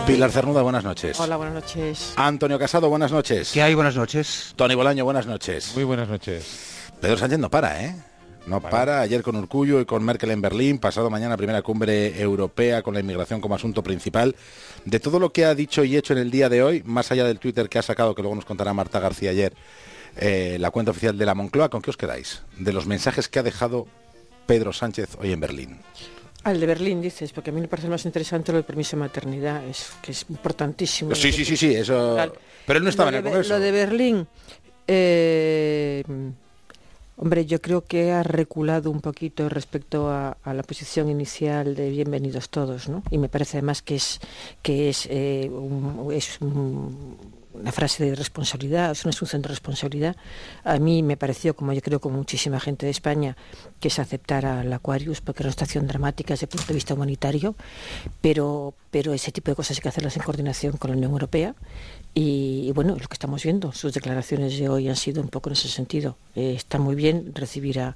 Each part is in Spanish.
Pilar Cernuda, buenas noches. Hola, buenas noches. Antonio Casado, buenas noches. ¿Qué hay? Buenas noches. Toni Bolaño, buenas noches. Muy buenas noches. Pedro Sánchez no para, ¿eh? No para. Ayer con Urkullu y con Merkel en Berlín, pasado mañana primera cumbre europea con la inmigración como asunto principal. De todo lo que ha dicho y hecho en el día de hoy, más allá del Twitter que ha sacado, que luego nos contará Marta García ayer, la cuenta oficial de la Moncloa, ¿con qué os quedáis? De los mensajes que ha dejado Pedro Sánchez hoy en Berlín. Al de Berlín dices, porque a mí me parece más interesante lo del permiso de maternidad, que es importantísimo. Sí, eso. Pero él no estaba en el Congreso. Lo de Berlín, hombre, yo creo que ha reculado un poquito respecto a la posición inicial de bienvenidos todos, ¿no? Y me parece además que es una frase de responsabilidad, es una asunción de responsabilidad. A mí me pareció, como yo creo con muchísima gente de España, que se aceptara el Aquarius, porque era una situación dramática desde el punto de vista humanitario, pero ese tipo de cosas hay que hacerlas en coordinación con la Unión Europea. Y bueno, lo que estamos viendo, sus declaraciones de hoy han sido un poco en ese sentido. Está muy bien recibir a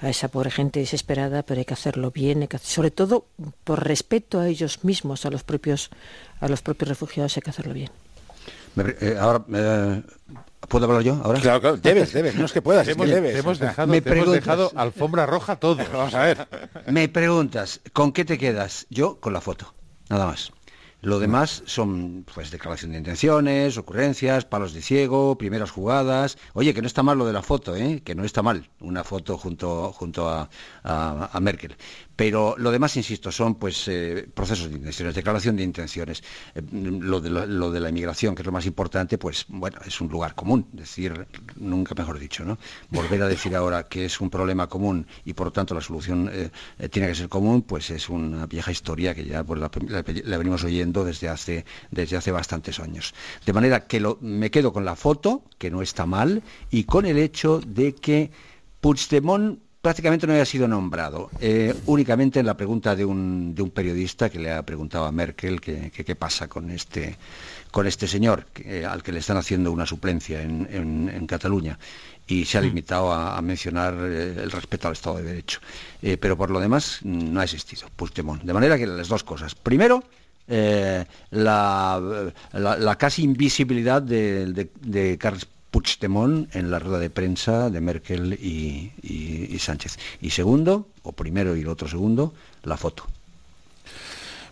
esa pobre gente desesperada, pero hay que hacerlo bien, sobre todo por respeto a ellos mismos, a los propios refugiados, hay que hacerlo bien. ¿Puedo hablar yo ahora? Claro, debes, no es que puedas, es que debes. Te hemos dejado alfombra roja todo. Vamos a ver. Me preguntas, ¿con qué te quedas? Yo con la foto, nada más. Lo demás son pues declaración de intenciones, ocurrencias, palos de ciego, primeras jugadas. Oye, que no está mal lo de la foto, que no está mal una foto junto a Merkel. Pero lo demás, insisto, son pues procesos de intenciones, declaración de intenciones. Lo de la inmigración, que es lo más importante, pues bueno, es un lugar común, decir, nunca mejor dicho, ¿no? Volver a decir ahora que es un problema común y por lo tanto la solución tiene que ser común, pues es una vieja historia que ya pues, la venimos oyendo desde hace bastantes años. De manera que me quedo con la foto, que no está mal, y con el hecho de que Puigdemont prácticamente no había sido nombrado, únicamente en la pregunta de un periodista que le ha preguntado a Merkel qué pasa con este señor al que le están haciendo una suplencia en Cataluña, y se ha limitado a mencionar el respeto al Estado de Derecho. Pero por lo demás no ha existido Puigdemont. De manera que las dos cosas. Primero, la casi invisibilidad de Carles Puigdemont en la rueda de prensa de Merkel y Sánchez. Y segundo, o primero y el otro segundo, la foto.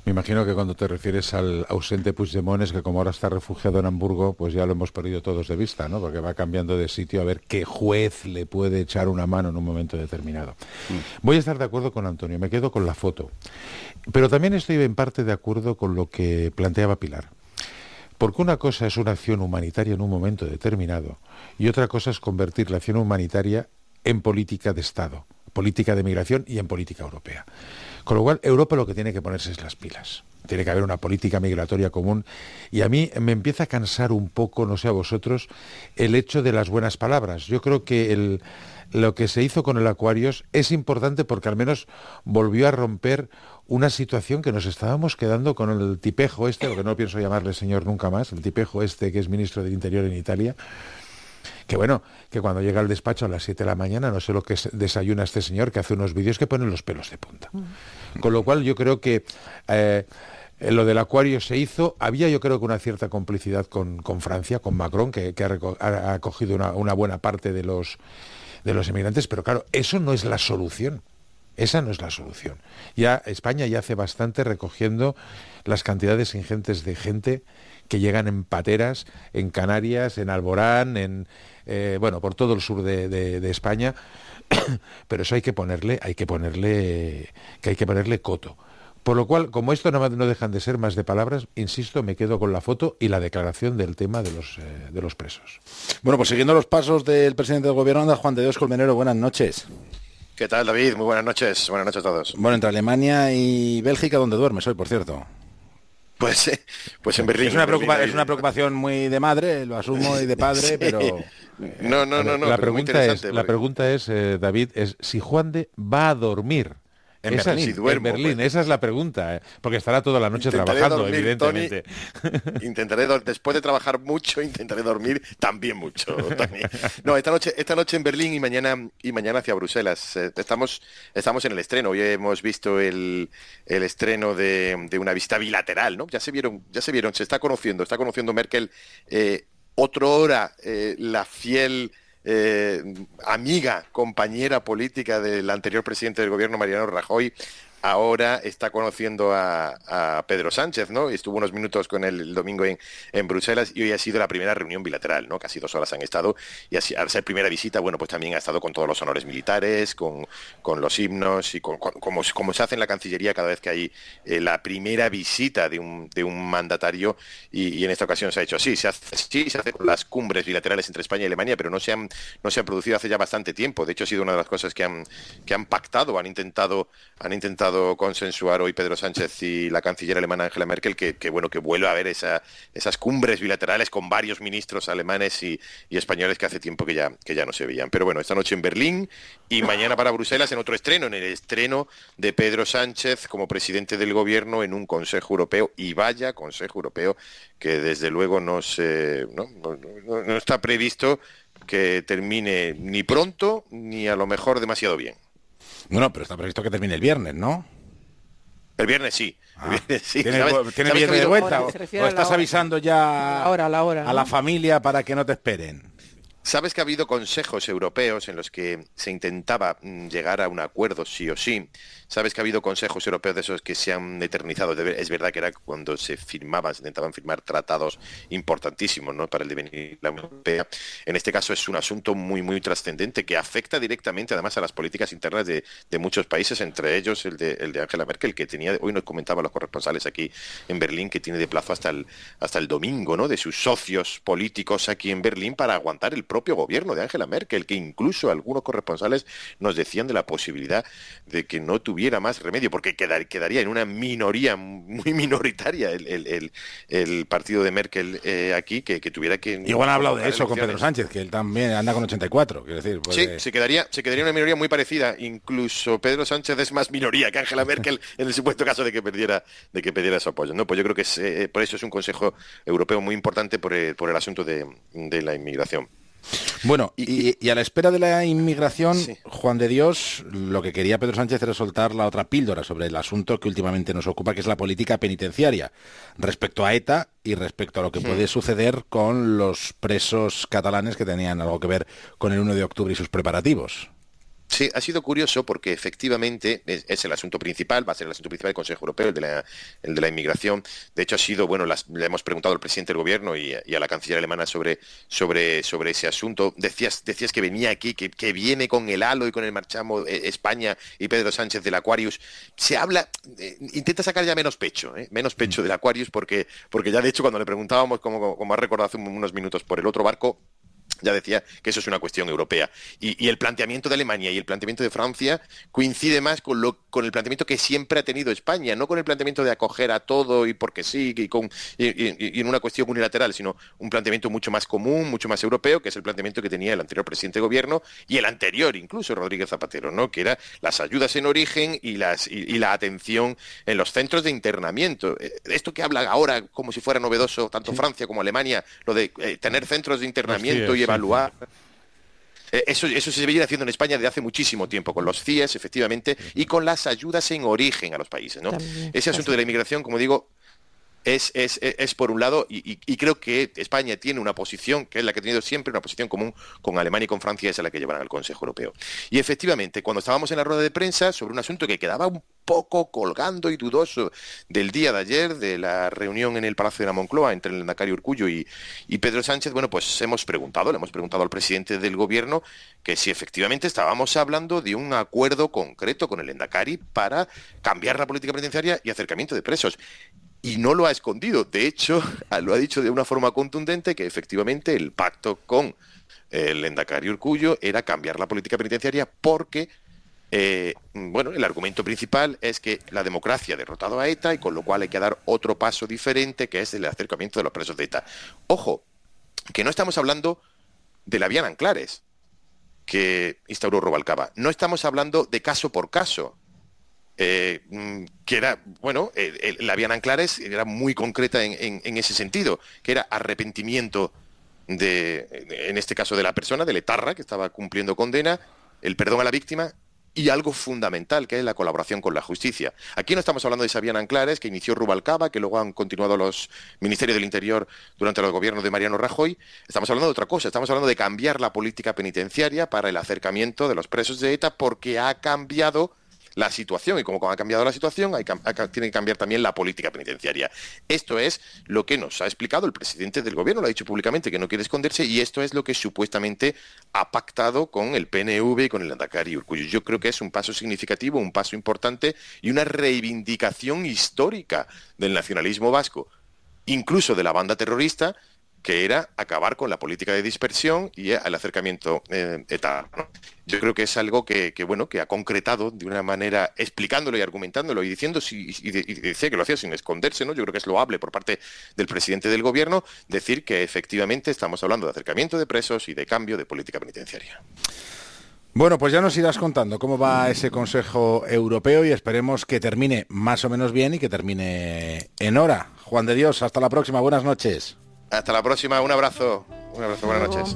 Me imagino que cuando te refieres al ausente Puigdemont es que como ahora está refugiado en Hamburgo, pues ya lo hemos perdido todos de vista, ¿no? Porque va cambiando de sitio a ver qué juez le puede echar una mano en un momento determinado. Voy a estar de acuerdo con Antonio, me quedo con la foto. Pero también estoy en parte de acuerdo con lo que planteaba Pilar. Porque una cosa es una acción humanitaria en un momento determinado y otra cosa es convertir la acción humanitaria en política de Estado, política de migración y en política europea. Con lo cual, Europa lo que tiene que ponerse es las pilas. Tiene que haber una política migratoria común y a mí me empieza a cansar un poco, no sé a vosotros, el hecho de las buenas palabras. Yo creo que lo que se hizo con el Aquarius es importante porque al menos volvió a romper una situación que nos estábamos quedando con el tipejo este, lo que no pienso llamarle señor nunca más, el tipejo este que es ministro del Interior en Italia, que bueno, que cuando llega al despacho a las 7 de la mañana, no sé lo que desayuna este señor, que hace unos vídeos que ponen los pelos de punta. Con lo cual yo creo que lo del Acuario se hizo, había yo creo que una cierta complicidad con Francia, con Macron, que ha acogido una buena parte de los emigrantes, pero claro, eso no es la solución. Esa no es la solución. Ya España ya hace bastante recogiendo las cantidades ingentes de gente que llegan en pateras, en Canarias, en Alborán, por todo el sur de España, pero eso hay que ponerle coto. Por lo cual, como esto no dejan de ser más de palabras, insisto, me quedo con la foto y la declaración del tema de los presos. Bueno, pues siguiendo los pasos del presidente del gobierno, anda Juan de Dios Colmenero, buenas noches. ¿Qué tal, David? Muy buenas noches a todos. Bueno, entre Alemania y Bélgica, ¿dónde duermes hoy, por cierto? Pues en Berlín. Es una preocupación muy de madre, lo asumo, y de padre, sí. Pero... La pregunta es, David, es si Juan de va a dormir En Esa, Berlín. Si duermo, en Berlín, pues. esa es la pregunta, porque estará toda la noche Intentaré trabajando, dormir, evidentemente. Después de trabajar mucho, intentaré dormir también mucho, Tony. No, esta noche en Berlín y mañana hacia Bruselas. Estamos en el estreno. Hoy hemos visto el estreno de una visita bilateral, ¿no? Ya se vieron, se está conociendo Merkel, otrora la fiel amiga, compañera política del anterior presidente del gobierno, Mariano Rajoy. Ahora está conociendo a Pedro Sánchez, ¿no? Estuvo unos minutos con él el domingo en Bruselas y hoy ha sido la primera reunión bilateral, ¿no? Casi 2 horas han estado y al ser primera visita, bueno, pues también ha estado con todos los honores militares, con los himnos y como se hace en la Cancillería cada vez que hay la primera visita de un mandatario y en esta ocasión se ha hecho así. Se hace con las cumbres bilaterales entre España y Alemania, pero no se han producido hace ya bastante tiempo. De hecho, ha sido una de las cosas que han pactado, han intentado consensuar hoy Pedro Sánchez y la canciller alemana Angela Merkel, que vuelva a haber esas cumbres bilaterales con varios ministros alemanes y españoles que hace tiempo que ya no se veían. Pero bueno, esta noche en Berlín y mañana para Bruselas en otro estreno, en el estreno de Pedro Sánchez como presidente del gobierno en un Consejo Europeo, y vaya Consejo Europeo que desde luego no está previsto que termine ni pronto ni a lo mejor demasiado bien. Bueno, pero está previsto que termine el viernes, ¿no? El viernes sí. Ah, Sí. ¿Tiene ¿Sabes viernes de vuelta? Ahora, ¿O se refiere a la estás hora. avisando ya La hora, a la ¿no? familia para que no te esperen? Sabes que ha habido consejos europeos en los que se intentaba llegar a un acuerdo sí o sí. Sabes que ha habido consejos europeos de esos que se han eternizado. Es verdad que era cuando se intentaban firmar tratados importantísimos, ¿no?, para el devenir de la Unión Europea. En este caso es un asunto muy, muy trascendente que afecta directamente además a las políticas internas de muchos países, entre ellos el de Angela Merkel, que hoy nos comentaban los corresponsales aquí en Berlín, que tiene de plazo hasta el domingo, ¿no?, de sus socios políticos aquí en Berlín para aguantar el propio gobierno de Angela Merkel, que incluso algunos corresponsales nos decían de la posibilidad de que no tuviera más remedio, porque quedaría en una minoría muy minoritaria el partido de Merkel aquí, que tuviera que... Igual ha hablado de eso con elecciones. Pedro Sánchez, que él también anda con 84, quiero decir. Sí, se quedaría una minoría muy parecida. Incluso Pedro Sánchez es más minoría que Angela Merkel en el supuesto caso de que perdiera su apoyo, ¿no? Pues yo creo que por eso es un Consejo Europeo muy importante por el asunto de la inmigración. Bueno, y a la espera de la inmigración, Sí. Juan de Dios, lo que quería Pedro Sánchez era soltar la otra píldora sobre el asunto que últimamente nos ocupa, que es la política penitenciaria, respecto a ETA y respecto a lo que puede suceder con los presos catalanes que tenían algo que ver con el 1 de octubre y sus preparativos. Sí, ha sido curioso porque efectivamente es el asunto principal, va a ser el asunto principal del Consejo Europeo, el de la inmigración. De hecho, ha sido, le hemos preguntado al presidente del gobierno y a la canciller alemana sobre ese asunto. Decías que venía aquí, que viene con el halo y con el marchamo España y Pedro Sánchez del Aquarius. Se habla, intenta sacar ya menos pecho del Aquarius, porque ya de hecho cuando le preguntábamos, como has recordado hace unos minutos, por el otro barco, ya decía que eso es una cuestión europea. Y el planteamiento de Alemania y el planteamiento de Francia coincide más con el planteamiento que siempre ha tenido España, no con el planteamiento de acoger a todo y porque sí, y en una cuestión unilateral, sino un planteamiento mucho más común, mucho más europeo, que es el planteamiento que tenía el anterior presidente de gobierno y el anterior, incluso Rodríguez Zapatero, ¿no?, que era las ayudas en origen y la atención en los centros de internamiento. Esto que habla ahora como si fuera novedoso, tanto Francia como Alemania, lo de tener centros de internamiento y evaluar. Eso se viene haciendo en España desde hace muchísimo tiempo, con los CIES, efectivamente, y con las ayudas en origen a los países, ¿no? También, Ese asunto de la inmigración, como digo, es por un lado, y creo que España tiene una posición, que es la que ha tenido siempre, una posición común con Alemania y con Francia, esa es la que llevarán al Consejo Europeo. Y efectivamente, cuando estábamos en la rueda de prensa sobre un asunto que quedaba un poco colgando y dudoso del día de ayer, de la reunión en el Palacio de la Moncloa entre el Endacari Urkullu y Pedro Sánchez, bueno, pues le hemos preguntado al presidente del gobierno que si efectivamente estábamos hablando de un acuerdo concreto con el Endacari para cambiar la política penitenciaria y acercamiento de presos. Y no lo ha escondido. De hecho, lo ha dicho de una forma contundente que efectivamente el pacto con el Endacari Urkullu era cambiar la política penitenciaria porque, el argumento principal es que la democracia ha derrotado a ETA y con lo cual hay que dar otro paso diferente, que es el acercamiento de los presos de ETA. Ojo, que no estamos hablando de la vía Nanclares, que instauró Rubalcaba. No estamos hablando de caso por caso. que era, bueno, la vía Nanclares era muy concreta en ese sentido, que era arrepentimiento en este caso de la persona, del etarra que estaba cumpliendo condena, el perdón a la víctima y algo fundamental, que es la colaboración con la justicia. Aquí no estamos hablando de esa vía Nanclares que inició Rubalcaba, que luego han continuado los Ministerios del Interior durante los gobiernos de Mariano Rajoy. Estamos hablando de otra cosa, estamos hablando de cambiar la política penitenciaria para el acercamiento de los presos de ETA, porque ha cambiado la situación, y como ha cambiado la situación, tiene que cambiar también la política penitenciaria. Esto es lo que nos ha explicado el presidente del gobierno, lo ha dicho públicamente, que no quiere esconderse, y esto es lo que supuestamente ha pactado con el PNV y con el Lehendakari Urkullu. Yo creo que es un paso significativo, un paso importante y una reivindicación histórica del nacionalismo vasco, incluso de la banda terrorista, que era acabar con la política de dispersión y el acercamiento ETA, ¿no? Yo creo que es algo que ha concretado de una manera, explicándolo y argumentándolo y diciendo, y decía que lo hacía sin esconderse, ¿no? Yo creo que es loable por parte del presidente del gobierno decir que efectivamente estamos hablando de acercamiento de presos y de cambio de política penitenciaria. Bueno, pues ya nos irás contando cómo va ese Consejo Europeo y esperemos que termine más o menos bien y que termine en hora. Juan de Dios, hasta la próxima, buenas noches. Hasta la próxima, un abrazo, buenas noches.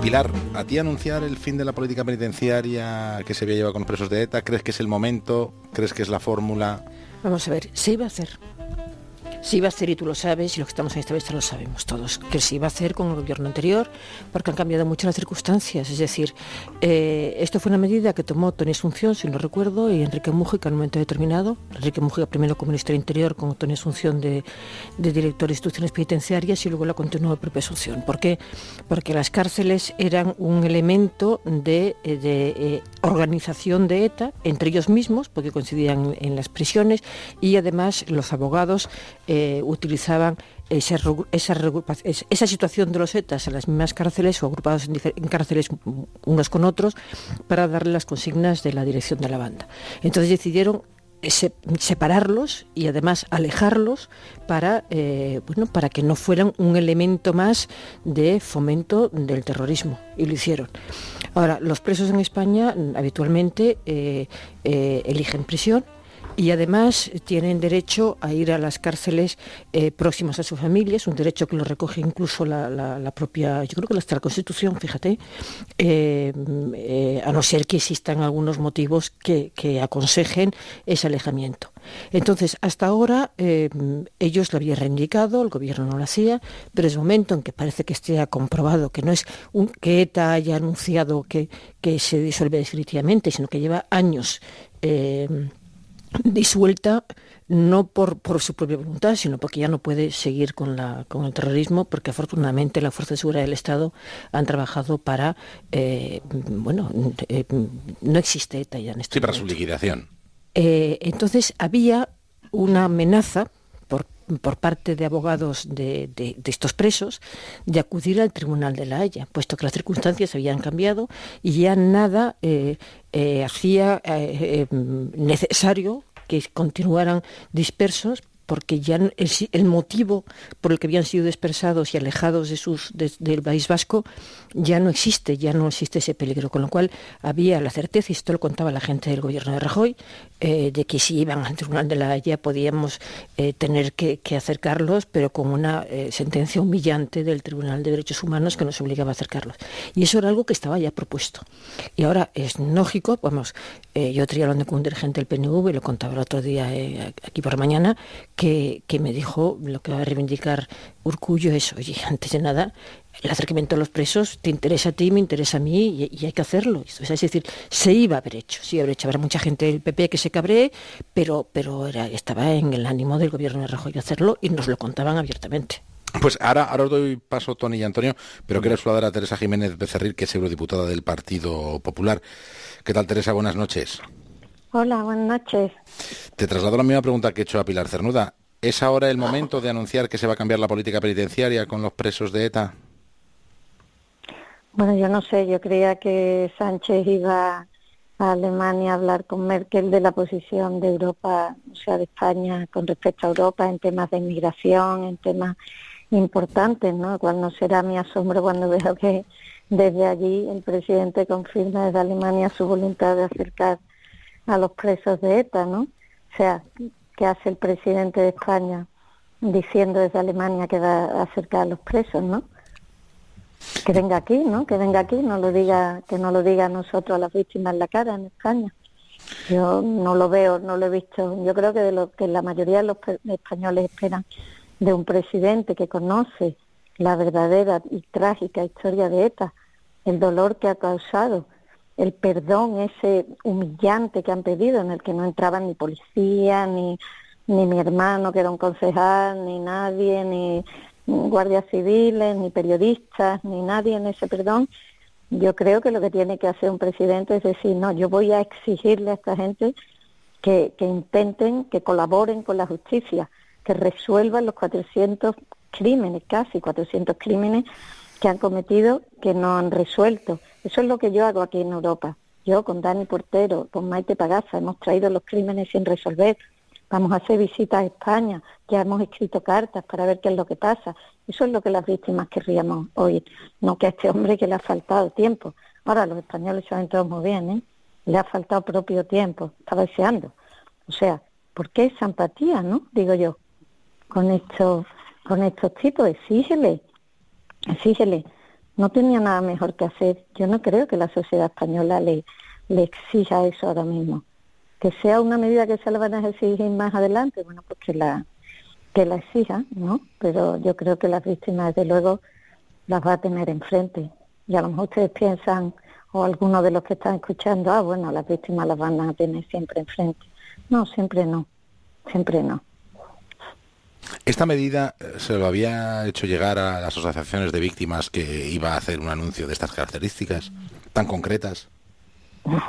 Pilar, ¿a ti anunciar el fin de la política penitenciaria que se había llevado con los presos de ETA? ¿Crees que es el momento? ¿Crees que es la fórmula? Vamos a ver, se iba a hacer. Se iba a hacer, y tú lo sabes, y los que estamos en esta vista lo sabemos todos, que se iba a hacer con el gobierno anterior, porque han cambiado mucho las circunstancias. Es decir, esto fue una medida que tomó Tony Asunción, si no recuerdo, y Enrique Mújica en un momento determinado. Enrique Mújica primero como ministro del Interior, con Tony Asunción de director de instituciones penitenciarias, y luego la continuó el propio Asunción. ¿Por qué? Porque las cárceles eran un elemento de organización de ETA, entre ellos mismos, porque coincidían en las prisiones, y además los abogados utilizaban esa situación de los ETAs en las mismas cárceles o agrupados en cárceles unos con otros para darle las consignas de la dirección de la banda. Entonces decidieron separarlos y además alejarlos para que no fueran un elemento más de fomento del terrorismo, y lo hicieron. Ahora, los presos en España habitualmente eligen prisión, y además tienen derecho a ir a las cárceles próximas a su familia. Es un derecho que lo recoge incluso la propia, yo creo que hasta la Constitución, fíjate, a no ser que existan algunos motivos que aconsejen ese alejamiento. Entonces, hasta ahora ellos lo habían reivindicado, el gobierno no lo hacía, pero es el momento en que parece que esté comprobado que no es que ETA haya anunciado que se disuelve definitivamente, sino que lleva años disuelta, no por su propia voluntad, sino porque ya no puede seguir con el terrorismo, porque afortunadamente las fuerzas de seguridad del Estado han trabajado para no existe ETA ya en este momento. Para su liquidación. Entonces había una amenaza por parte de abogados de estos presos de acudir al Tribunal de la Haya, puesto que las circunstancias habían cambiado y ya nada hacía necesario que continuaran dispersos, porque ya el motivo por el que habían sido dispersados y alejados del País Vasco ya no existe ese peligro, con lo cual había la certeza, y esto lo contaba la gente del gobierno de Rajoy, de que si iban al Tribunal de la Haya podíamos tener que acercarlos, pero con una sentencia humillante del Tribunal de Derechos Humanos que nos obligaba a acercarlos. Y eso era algo que estaba ya propuesto. Y ahora es lógico, yo traía hablando con un dirigente del PNV, lo contaba el otro día aquí por la mañana, que me dijo lo que va a reivindicar Urkullu es, oye, antes de nada, el acercamiento a los presos te interesa a ti, me interesa a mí, y hay que hacerlo. Es decir, se iba a haber hecho. Habrá mucha gente del PP que se cabree, pero estaba en el ánimo del gobierno de Rajoy hacerlo, y nos lo contaban abiertamente. Pues ahora os doy paso, Tony y Antonio, pero quiero saludar a Teresa Jiménez Becerril, que es eurodiputada del Partido Popular. ¿Qué tal, Teresa? Buenas noches. Hola, buenas noches. Te traslado la misma pregunta que he hecho a Pilar Cernuda. ¿Es ahora el momento de anunciar que se va a cambiar la política penitenciaria con los presos de ETA? Bueno, yo no sé, yo creía que Sánchez iba a Alemania a hablar con Merkel de la posición de Europa, o sea, de España con respecto a Europa en temas de inmigración, en temas importantes, ¿no? Cuál no será mi asombro cuando veo que desde allí el presidente confirma desde Alemania su voluntad de acercar a los presos de ETA, ¿no? sea, ¿qué hace el presidente de España diciendo desde Alemania que va a acercar a los presos, ¿no? Que venga aquí, ¿no? Que venga aquí, no lo diga, que no lo diga a nosotros, a las víctimas en la cara en España. Yo no lo veo, no lo he visto. Yo creo que de lo que la mayoría de los españoles esperan de un presidente que conoce la verdadera y trágica historia de ETA, el dolor que ha causado, el perdón ese humillante que han pedido, en el que no entraban ni policía, ni mi hermano que era un concejal, ni nadie, ni guardias civiles, ni periodistas, ni nadie en ese perdón. Yo creo que lo que tiene que hacer un presidente es decir, no, yo voy a exigirle a esta gente que intenten, que colaboren con la justicia, que resuelvan los 400 crímenes, casi 400 crímenes que han cometido, que no han resuelto. Eso es lo que yo hago aquí en Europa. Yo con Dani Portero, con Maite Pagaza, hemos traído los crímenes sin resolver. Vamos a hacer visitas a España, ya hemos escrito cartas para ver qué es lo que pasa. Eso es lo que las víctimas querríamos oír, no que a este hombre que le ha faltado tiempo. Ahora, los españoles saben todos muy bien, ¿eh? Le ha faltado propio tiempo, estaba deseando. O sea, ¿por qué esa empatía, no? Digo yo, con estos tipos, exígele. No tenía nada mejor que hacer. Yo no creo que la sociedad española le exija eso ahora mismo. Que sea una medida que se le van a exigir más adelante, bueno, pues que la exija, ¿no? Pero yo creo que las víctimas, desde luego, las va a tener enfrente. Y a lo mejor ustedes piensan, o algunos de los que están escuchando, bueno, las víctimas las van a tener siempre enfrente. No, siempre no. Esta medida se lo había hecho llegar a las asociaciones de víctimas que iba a hacer un anuncio de estas características, tan concretas. No,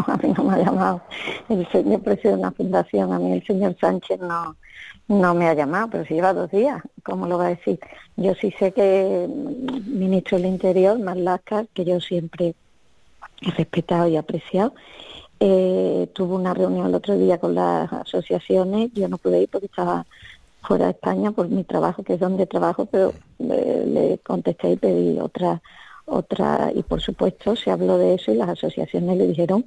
a mí no me ha llamado. El señor presidente de una fundación, a mí el señor Sánchez no me ha llamado, pero si lleva 2 días, ¿cómo lo va a decir? Yo sí sé que el ministro del Interior, Marlaska, que yo siempre he respetado y apreciado, tuvo una reunión el otro día con las asociaciones. Yo no pude ir porque estaba fuera de España por mi trabajo, que es donde trabajo, pero le contesté y pedí otra, y por supuesto se habló de eso y las asociaciones le dijeron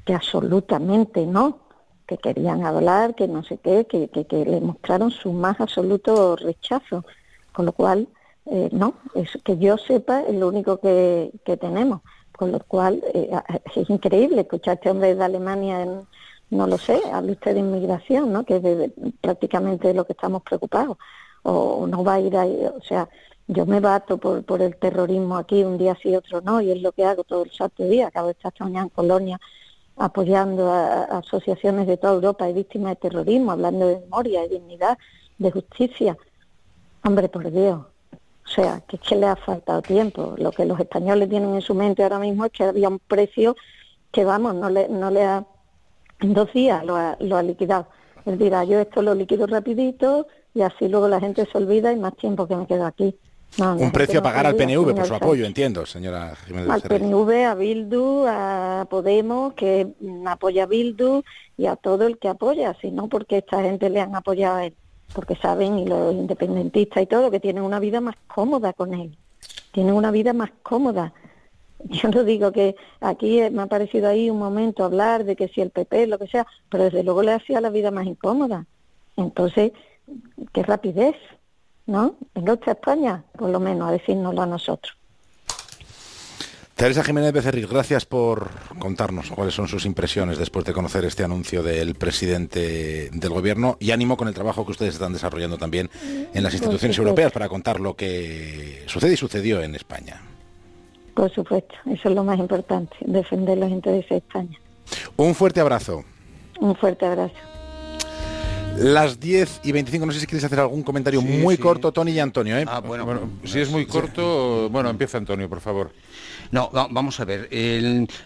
que absolutamente no, que querían hablar, que no sé qué, que le mostraron su más absoluto rechazo, con lo cual no, es que yo sepa es lo único que tenemos, con lo cual es increíble escuchar a este hombre de Alemania no lo sé, habla usted de inmigración, ¿no? Que es prácticamente de lo que estamos preocupados, o no va a ir ahí, o sea, yo me bato por el terrorismo aquí, un día sí, otro no, y es lo que hago todo el santo día. Acabo de estar esta mañana en Colonia apoyando a asociaciones de toda Europa y víctimas de terrorismo, hablando de memoria, de dignidad, de justicia. Hombre, por Dios, o sea, que es que le ha faltado tiempo. Lo que los españoles tienen en su mente ahora mismo es que había un precio que, vamos, no le ha... En 2 días lo ha liquidado. Él dirá, yo esto lo liquido rapidito y así luego la gente se olvida y más tiempo que me quedo aquí. No, un precio a pagar al PNV por su apoyo, entiendo, señora Jiménez Becerril. Al PNV, a Bildu, a Podemos, que apoya a Bildu, y a todo el que apoya, sino porque esta gente le han apoyado a él, porque saben, y los independentistas y todo, que tienen una vida más cómoda con él, tienen una vida más cómoda. Yo no digo que aquí me ha parecido ahí un momento hablar de que si el PP, lo que sea, pero desde luego le hacía la vida más incómoda. Entonces, qué rapidez, ¿no? Venga usted a España, por lo menos, a decírnoslo a nosotros. Teresa Jiménez Becerril, gracias por contarnos cuáles son sus impresiones después de conocer este anuncio del presidente del gobierno, y ánimo con el trabajo que ustedes están desarrollando también en las instituciones europeas para contar lo que sucede y sucedió en España. Por supuesto, eso es lo más importante, defender los intereses de España. Un fuerte abrazo. Un fuerte abrazo. Las 10:25, no sé si quieres hacer algún comentario muy corto, Tony y Antonio. Bueno, si es muy corto, bueno, empieza Antonio, por favor. No, vamos a ver.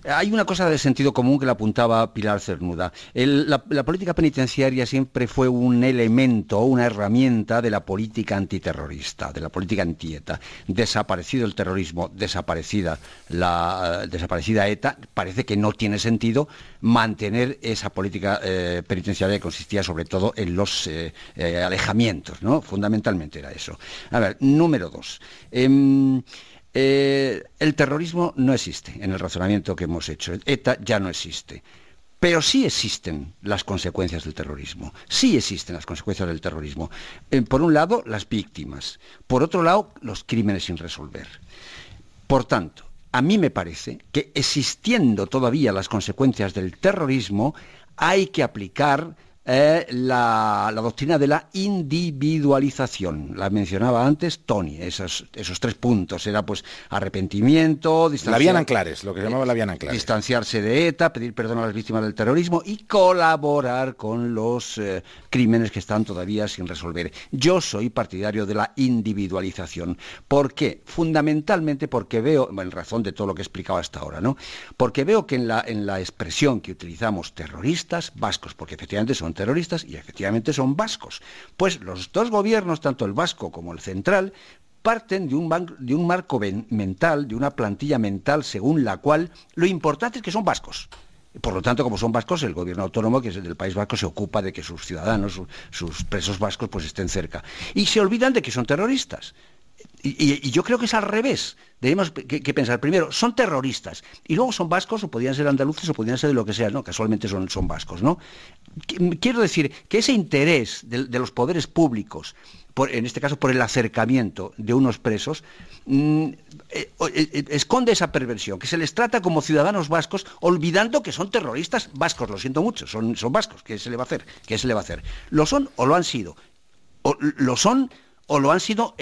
Hay una cosa de sentido común que la apuntaba Pilar Cernuda. La política penitenciaria siempre fue un elemento, una herramienta de la política antiterrorista, de la política anti-ETA. Desaparecido el terrorismo, desaparecida ETA, parece que no tiene sentido mantener esa política penitenciaria que consistía sobre todo en los alejamientos, ¿no? Fundamentalmente era eso. A ver, número 2. El terrorismo no existe en el razonamiento que hemos hecho. ETA ya no existe. Pero sí existen las consecuencias del terrorismo. Sí existen las consecuencias del terrorismo. Por un lado, las víctimas. Por otro lado, los crímenes sin resolver. Por tanto, a mí me parece que existiendo todavía las consecuencias del terrorismo, hay que aplicar la doctrina de la individualización. La mencionaba antes Tony, esos 3 puntos. Era pues arrepentimiento, la vía Nanclares, lo que llamaba la vía Nanclares. Distanciarse de ETA, pedir perdón a las víctimas del terrorismo y colaborar con los crímenes que están todavía sin resolver. Yo soy partidario de la individualización. ¿Por qué? Fundamentalmente porque veo, en razón de todo lo que he explicado hasta ahora, ¿no? Porque veo que en la expresión que utilizamos terroristas vascos, porque efectivamente son terroristas y efectivamente son vascos, pues los dos gobiernos, tanto el vasco como el central, parten de un marco mental, de una plantilla mental según la cual lo importante es que son vascos. Por lo tanto, como son vascos, el gobierno autónomo, que es el del País Vasco, se ocupa de que sus ciudadanos, sus presos vascos, pues estén cerca. Y se olvidan de que son terroristas. Y yo creo que es al revés. Debemos que pensar, primero, son terroristas, y luego son vascos, o podrían ser andaluces, o podrían ser de lo que sea, ¿no? Casualmente son vascos, ¿no? Quiero decir que ese interés de los poderes públicos, en este caso por el acercamiento de unos presos, esconde esa perversión, que se les trata como ciudadanos vascos, olvidando que son terroristas vascos, lo siento mucho, son vascos, ¿qué se le va a hacer? ¿Qué se le va a hacer? ¿Lo son o lo han sido? ¿O lo son o lo han sido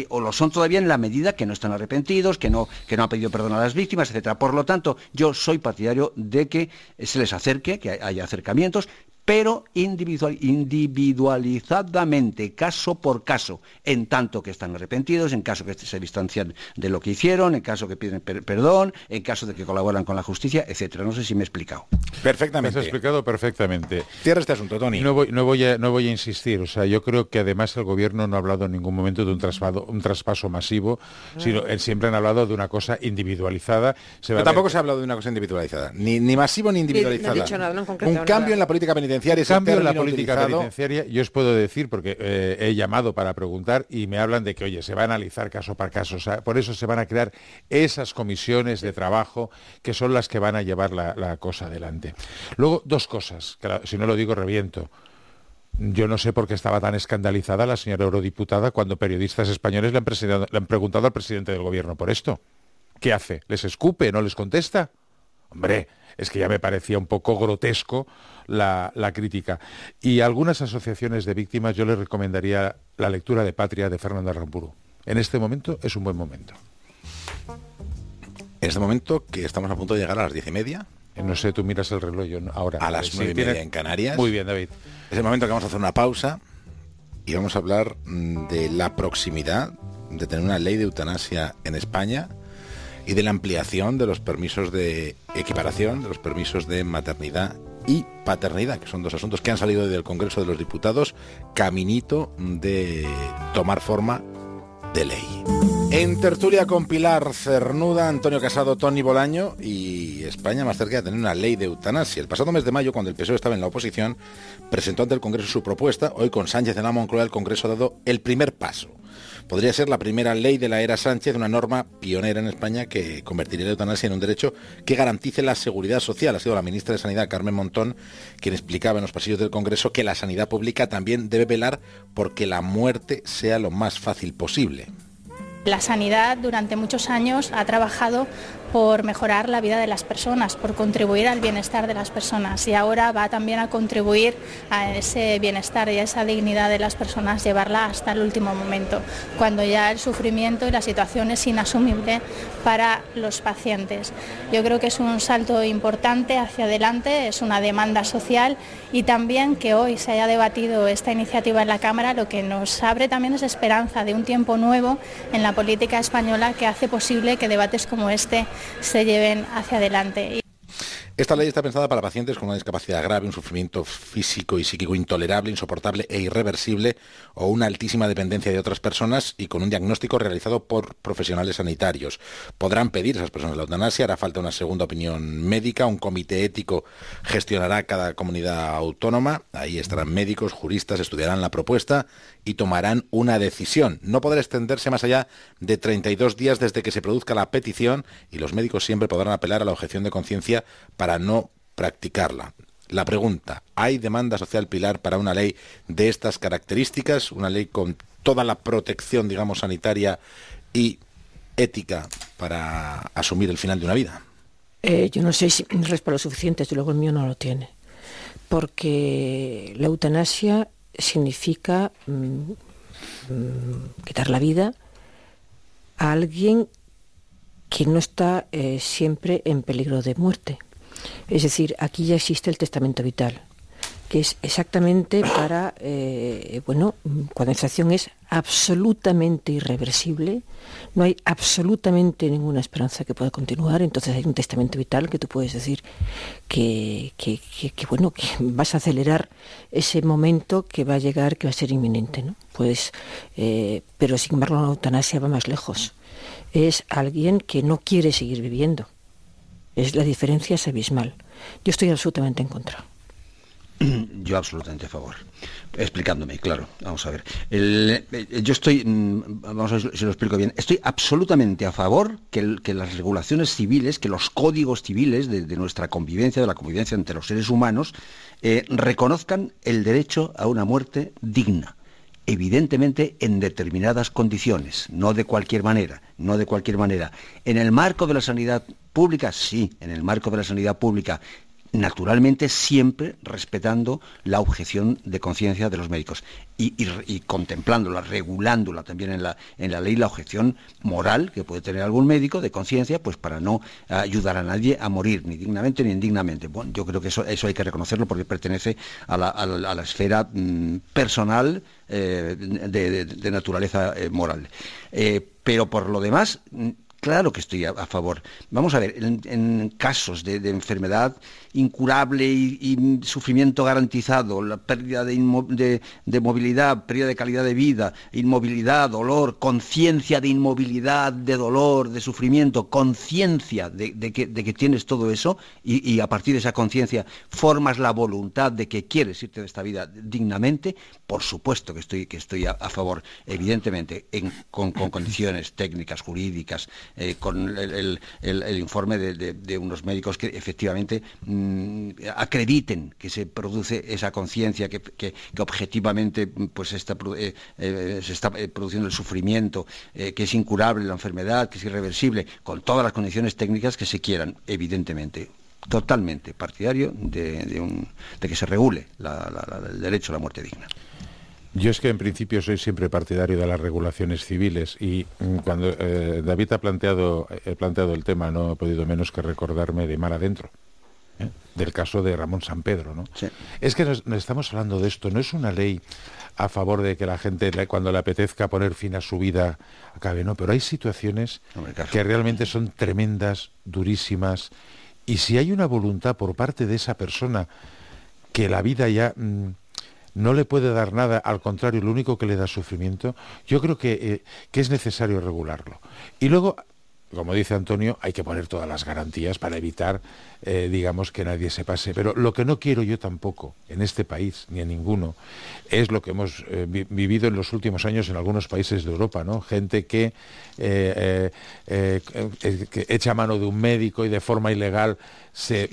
o lo son todavía en la medida que no están arrepentidos, que no han pedido perdón a las víctimas, etcétera? Por lo tanto, yo soy partidario de que se les acerque, que haya acercamientos, pero individualizadamente, caso por caso, en tanto que están arrepentidos, en caso que se distancian de lo que hicieron, en caso que piden perdón, en caso de que colaboran con la justicia, etcétera. No sé si me he explicado. Perfectamente. Me has explicado perfectamente. Cierra este asunto, Tony. No voy a insistir. O sea, yo creo que además el gobierno no ha hablado en ningún momento de un traspaso masivo, sino siempre han hablado de una cosa individualizada. Pero tampoco se ha hablado de una cosa individualizada, ni masivo ni individualizada. No he dicho nada, no he concretado un cambio nada. En la política penitenciaria. Cambio en la política penitenciaria, yo os puedo decir, porque he llamado para preguntar y me hablan de que, oye, se va a analizar caso por caso. O sea, por eso se van a crear esas comisiones de trabajo que son las que van a llevar la cosa adelante. Luego, 2 cosas, que si no lo digo reviento. Yo no sé por qué estaba tan escandalizada la señora eurodiputada cuando periodistas españoles le han preguntado al presidente del gobierno por esto. ¿Qué hace? ¿Les escupe? ¿No les contesta? Hombre, es que ya me parecía un poco grotesco la crítica. Y a algunas asociaciones de víctimas yo les recomendaría la lectura de Patria de Fernando Aramburu. En este momento es un buen momento. En este momento que estamos a punto de llegar a las 10:30. No sé, tú miras el reloj ahora. A las 9:30 en Canarias. Muy bien, David. Es el momento que vamos a hacer una pausa y vamos a hablar de la proximidad de tener una ley de eutanasia en España y de la ampliación de los permisos de equiparación, de los permisos de maternidad y paternidad, que son 2 asuntos que han salido del Congreso de los Diputados, caminito de tomar forma de ley. En tertulia con Pilar Cernuda, Antonio Casado, Tony Bolaño, y España más cerca de tener una ley de eutanasia. El pasado mes de mayo, cuando el PSOE estaba en la oposición, presentó ante el Congreso su propuesta. Hoy, con Sánchez en la Moncloa, el Congreso ha dado el primer paso. Podría ser la primera ley de la era Sánchez, una norma pionera en España que convertiría la eutanasia en un derecho que garantice la seguridad social. Ha sido la ministra de Sanidad, Carmen Montón, quien explicaba en los pasillos del Congreso que la sanidad pública también debe velar porque la muerte sea lo más fácil posible. La sanidad durante muchos años ha trabajado por mejorar la vida de las personas, por contribuir al bienestar de las personas, y ahora va también a contribuir a ese bienestar y a esa dignidad de las personas, llevarla hasta el último momento, cuando ya el sufrimiento y la situación es inasumible para los pacientes. Yo creo que es un salto importante hacia adelante, es una demanda social, y también que hoy se haya debatido esta iniciativa en la Cámara, lo que nos abre también es esperanza de un tiempo nuevo en la política española que hace posible que debates como este se lleven hacia adelante. Esta ley está pensada para pacientes con una discapacidad grave, un sufrimiento físico y psíquico intolerable, insoportable e irreversible, o una altísima dependencia de otras personas, y con un diagnóstico realizado por profesionales sanitarios. Podrán pedir a esas personas la eutanasia, hará falta una segunda opinión médica, un comité ético gestionará cada comunidad autónoma, ahí estarán médicos, juristas, estudiarán la propuesta y tomarán una decisión. No podrá extenderse más allá de 32 días desde que se produzca la petición, y los médicos siempre podrán apelar a la objeción de conciencia para no practicarla. La pregunta, ¿hay demanda social, Pilar, para una ley de estas características? Una ley con toda la protección, digamos, sanitaria y ética para asumir el final de una vida. Yo no sé si mi respaldo suficiente, desde luego el mío no lo tiene, porque la eutanasia significa quitar la vida a alguien que no está siempre en peligro de muerte. Es decir, aquí ya existe el testamento vital, que es exactamente para, cuando la situación es absolutamente irreversible, no hay absolutamente ninguna esperanza que pueda continuar, entonces hay un testamento vital que tú puedes decir que vas a acelerar ese momento que va a llegar, que va a ser inminente, ¿no? Pero sin embargo la eutanasia va más lejos. Es alguien que no quiere seguir viviendo. La diferencia es abismal. Yo estoy absolutamente en contra. Yo absolutamente a favor. Explicándome, claro. Vamos a ver. Yo estoy, vamos a ver si lo explico bien. Estoy absolutamente a favor que las regulaciones civiles, que los códigos civiles de nuestra convivencia, de la convivencia entre los seres humanos, reconozcan el derecho a una muerte digna. Evidentemente en determinadas condiciones, no de cualquier manera, no de cualquier manera. En el marco de la sanidad pública, sí, en el marco de la sanidad pública, naturalmente siempre respetando la objeción de conciencia de los médicos y contemplándola, regulándola también en la ley, la objeción moral que puede tener algún médico de conciencia, pues para no ayudar a nadie a morir, ni dignamente ni indignamente. Bueno, yo creo que eso hay que reconocerlo porque pertenece a la esfera personal de naturaleza moral. Pero por lo demás, claro que estoy a favor. Vamos a ver, en casos de enfermedad incurable y sufrimiento garantizado, la pérdida de movilidad, pérdida de calidad de vida, inmovilidad, dolor, conciencia de inmovilidad, de dolor, de sufrimiento, conciencia de que tienes todo eso y a partir de esa conciencia formas la voluntad de que quieres irte de esta vida dignamente, por supuesto que estoy a favor, evidentemente, con condiciones técnicas, jurídicas, con el informe de unos médicos que efectivamente acrediten que se produce esa conciencia, que objetivamente pues se está produciendo el sufrimiento, que es incurable la enfermedad, que es irreversible, con todas las condiciones técnicas que se quieran, evidentemente. Totalmente partidario de que se regule el derecho a la muerte digna. Yo es que en principio soy siempre partidario de las regulaciones civiles y cuando David ha planteado el tema no he podido menos que recordarme de Mar Adentro, del caso de Ramón Sampedro, ¿no? Sí. Es que nos estamos hablando de esto, no es una ley a favor de que la gente cuando le apetezca poner fin a su vida acabe, no, pero hay situaciones que realmente son tremendas, durísimas, y si hay una voluntad por parte de esa persona que la vida ya no le puede dar nada, al contrario, lo único que le da sufrimiento, yo creo que es necesario regularlo. Y luego, como dice Antonio, hay que poner todas las garantías para evitar, digamos, que nadie se pase. Pero lo que no quiero yo tampoco, en este país, ni en ninguno, es lo que hemos vivido en los últimos años en algunos países de Europa, ¿no? Gente que echa mano de un médico y de forma ilegal se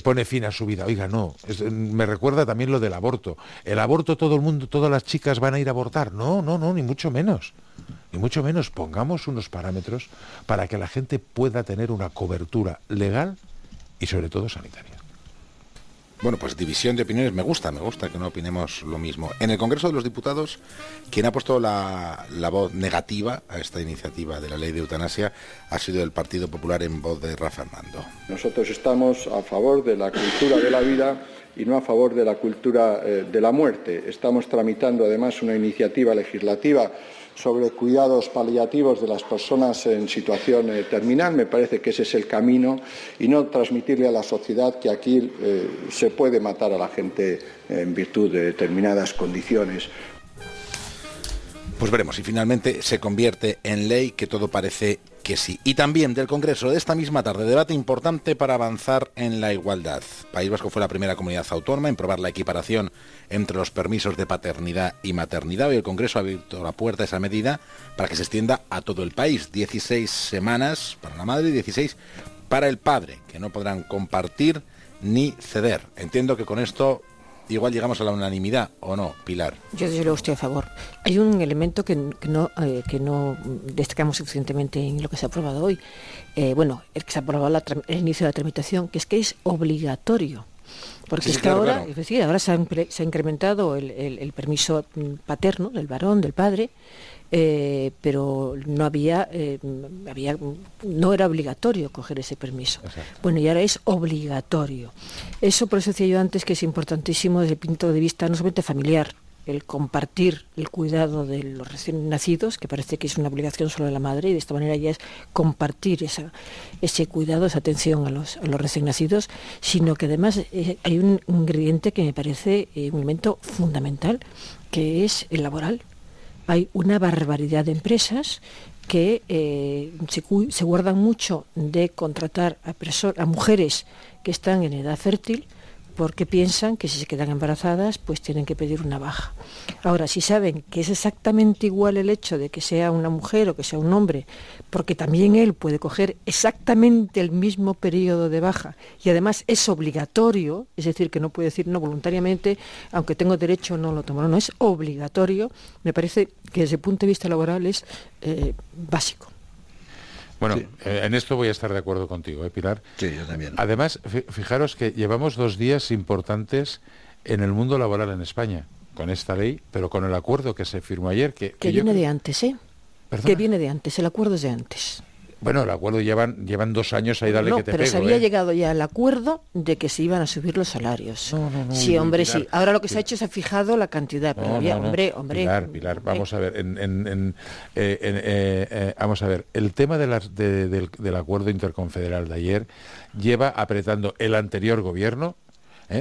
pone fin a su vida. Oiga, no, me recuerda también lo del aborto. El aborto, todo el mundo, todas las chicas van a ir a abortar. No, ni mucho menos. Ni mucho menos. Pongamos unos parámetros para que la gente pueda tener una cobertura legal y sobre todo sanitaria. Bueno, pues división de opiniones. Me gusta que no opinemos lo mismo. En el Congreso de los Diputados, quien ha puesto la voz negativa a esta iniciativa de la ley de eutanasia ha sido el Partido Popular en voz de Rafa Hernando. Nosotros estamos a favor de la cultura de la vida y no a favor de la cultura de la muerte. Estamos tramitando además una iniciativa legislativa sobre cuidados paliativos de las personas en situación terminal. Me parece que ese es el camino y no transmitirle a la sociedad que aquí se puede matar a la gente en virtud de determinadas condiciones. Pues veremos si finalmente se convierte en ley, que todo parece que sí. Y también del Congreso de esta misma tarde, debate importante para avanzar en la igualdad. País Vasco fue la primera comunidad autónoma en probar la equiparación entre los permisos de paternidad y maternidad. Hoy el Congreso ha abierto la puerta a esa medida para que se extienda a todo el país. 16 semanas para la madre y 16 para el padre, que no podrán compartir ni ceder. Entiendo que con esto igual llegamos a la unanimidad, ¿o no, Pilar? Yo desde luego estoy a favor. Hay un elemento que no destacamos suficientemente en lo que se ha aprobado hoy. El que se ha aprobado el inicio de la tramitación, que es obligatorio. Porque es que ahora, claro. Es decir, ahora se ha incrementado el permiso paterno del varón, del padre, pero no era obligatorio coger ese permiso. Exacto. Bueno, y ahora es obligatorio. Eso, por eso decía yo antes, que es importantísimo desde el punto de vista no solamente familiar, el compartir el cuidado de los recién nacidos, que parece que es una obligación solo de la madre, y de esta manera ya es compartir ese cuidado, esa atención a los recién nacidos, sino que además hay un ingrediente que me parece un elemento fundamental, que es el laboral. Hay una barbaridad de empresas que se guardan mucho de contratar a mujeres que están en edad fértil, porque piensan que si se quedan embarazadas pues tienen que pedir una baja. Ahora, si saben que es exactamente igual el hecho de que sea una mujer o que sea un hombre, porque también él puede coger exactamente el mismo periodo de baja y además es obligatorio, es decir, que no puede decir no voluntariamente, aunque tengo derecho no lo tomo, no, es obligatorio, me parece que desde el punto de vista laboral es básico. Bueno, sí. En esto voy a estar de acuerdo contigo, Pilar. Sí, yo también. Además, fijaros que llevamos 2 días importantes en el mundo laboral en España, con esta ley, pero con el acuerdo que se firmó ayer. Que viene de antes, ¿eh? ¿Perdona? Que viene de antes, el acuerdo es de antes. Bueno, el acuerdo llevan 2 años ahí, dale que te pego. Pero se había llegado ya al acuerdo de que se iban a subir los salarios. No, sí, hombre, Pilar, sí. Ahora lo que se ha hecho es ha fijado la cantidad, pero hombre. Pilar, vamos a ver, vamos a ver, el tema del acuerdo interconfederal de ayer lleva apretando el anterior gobierno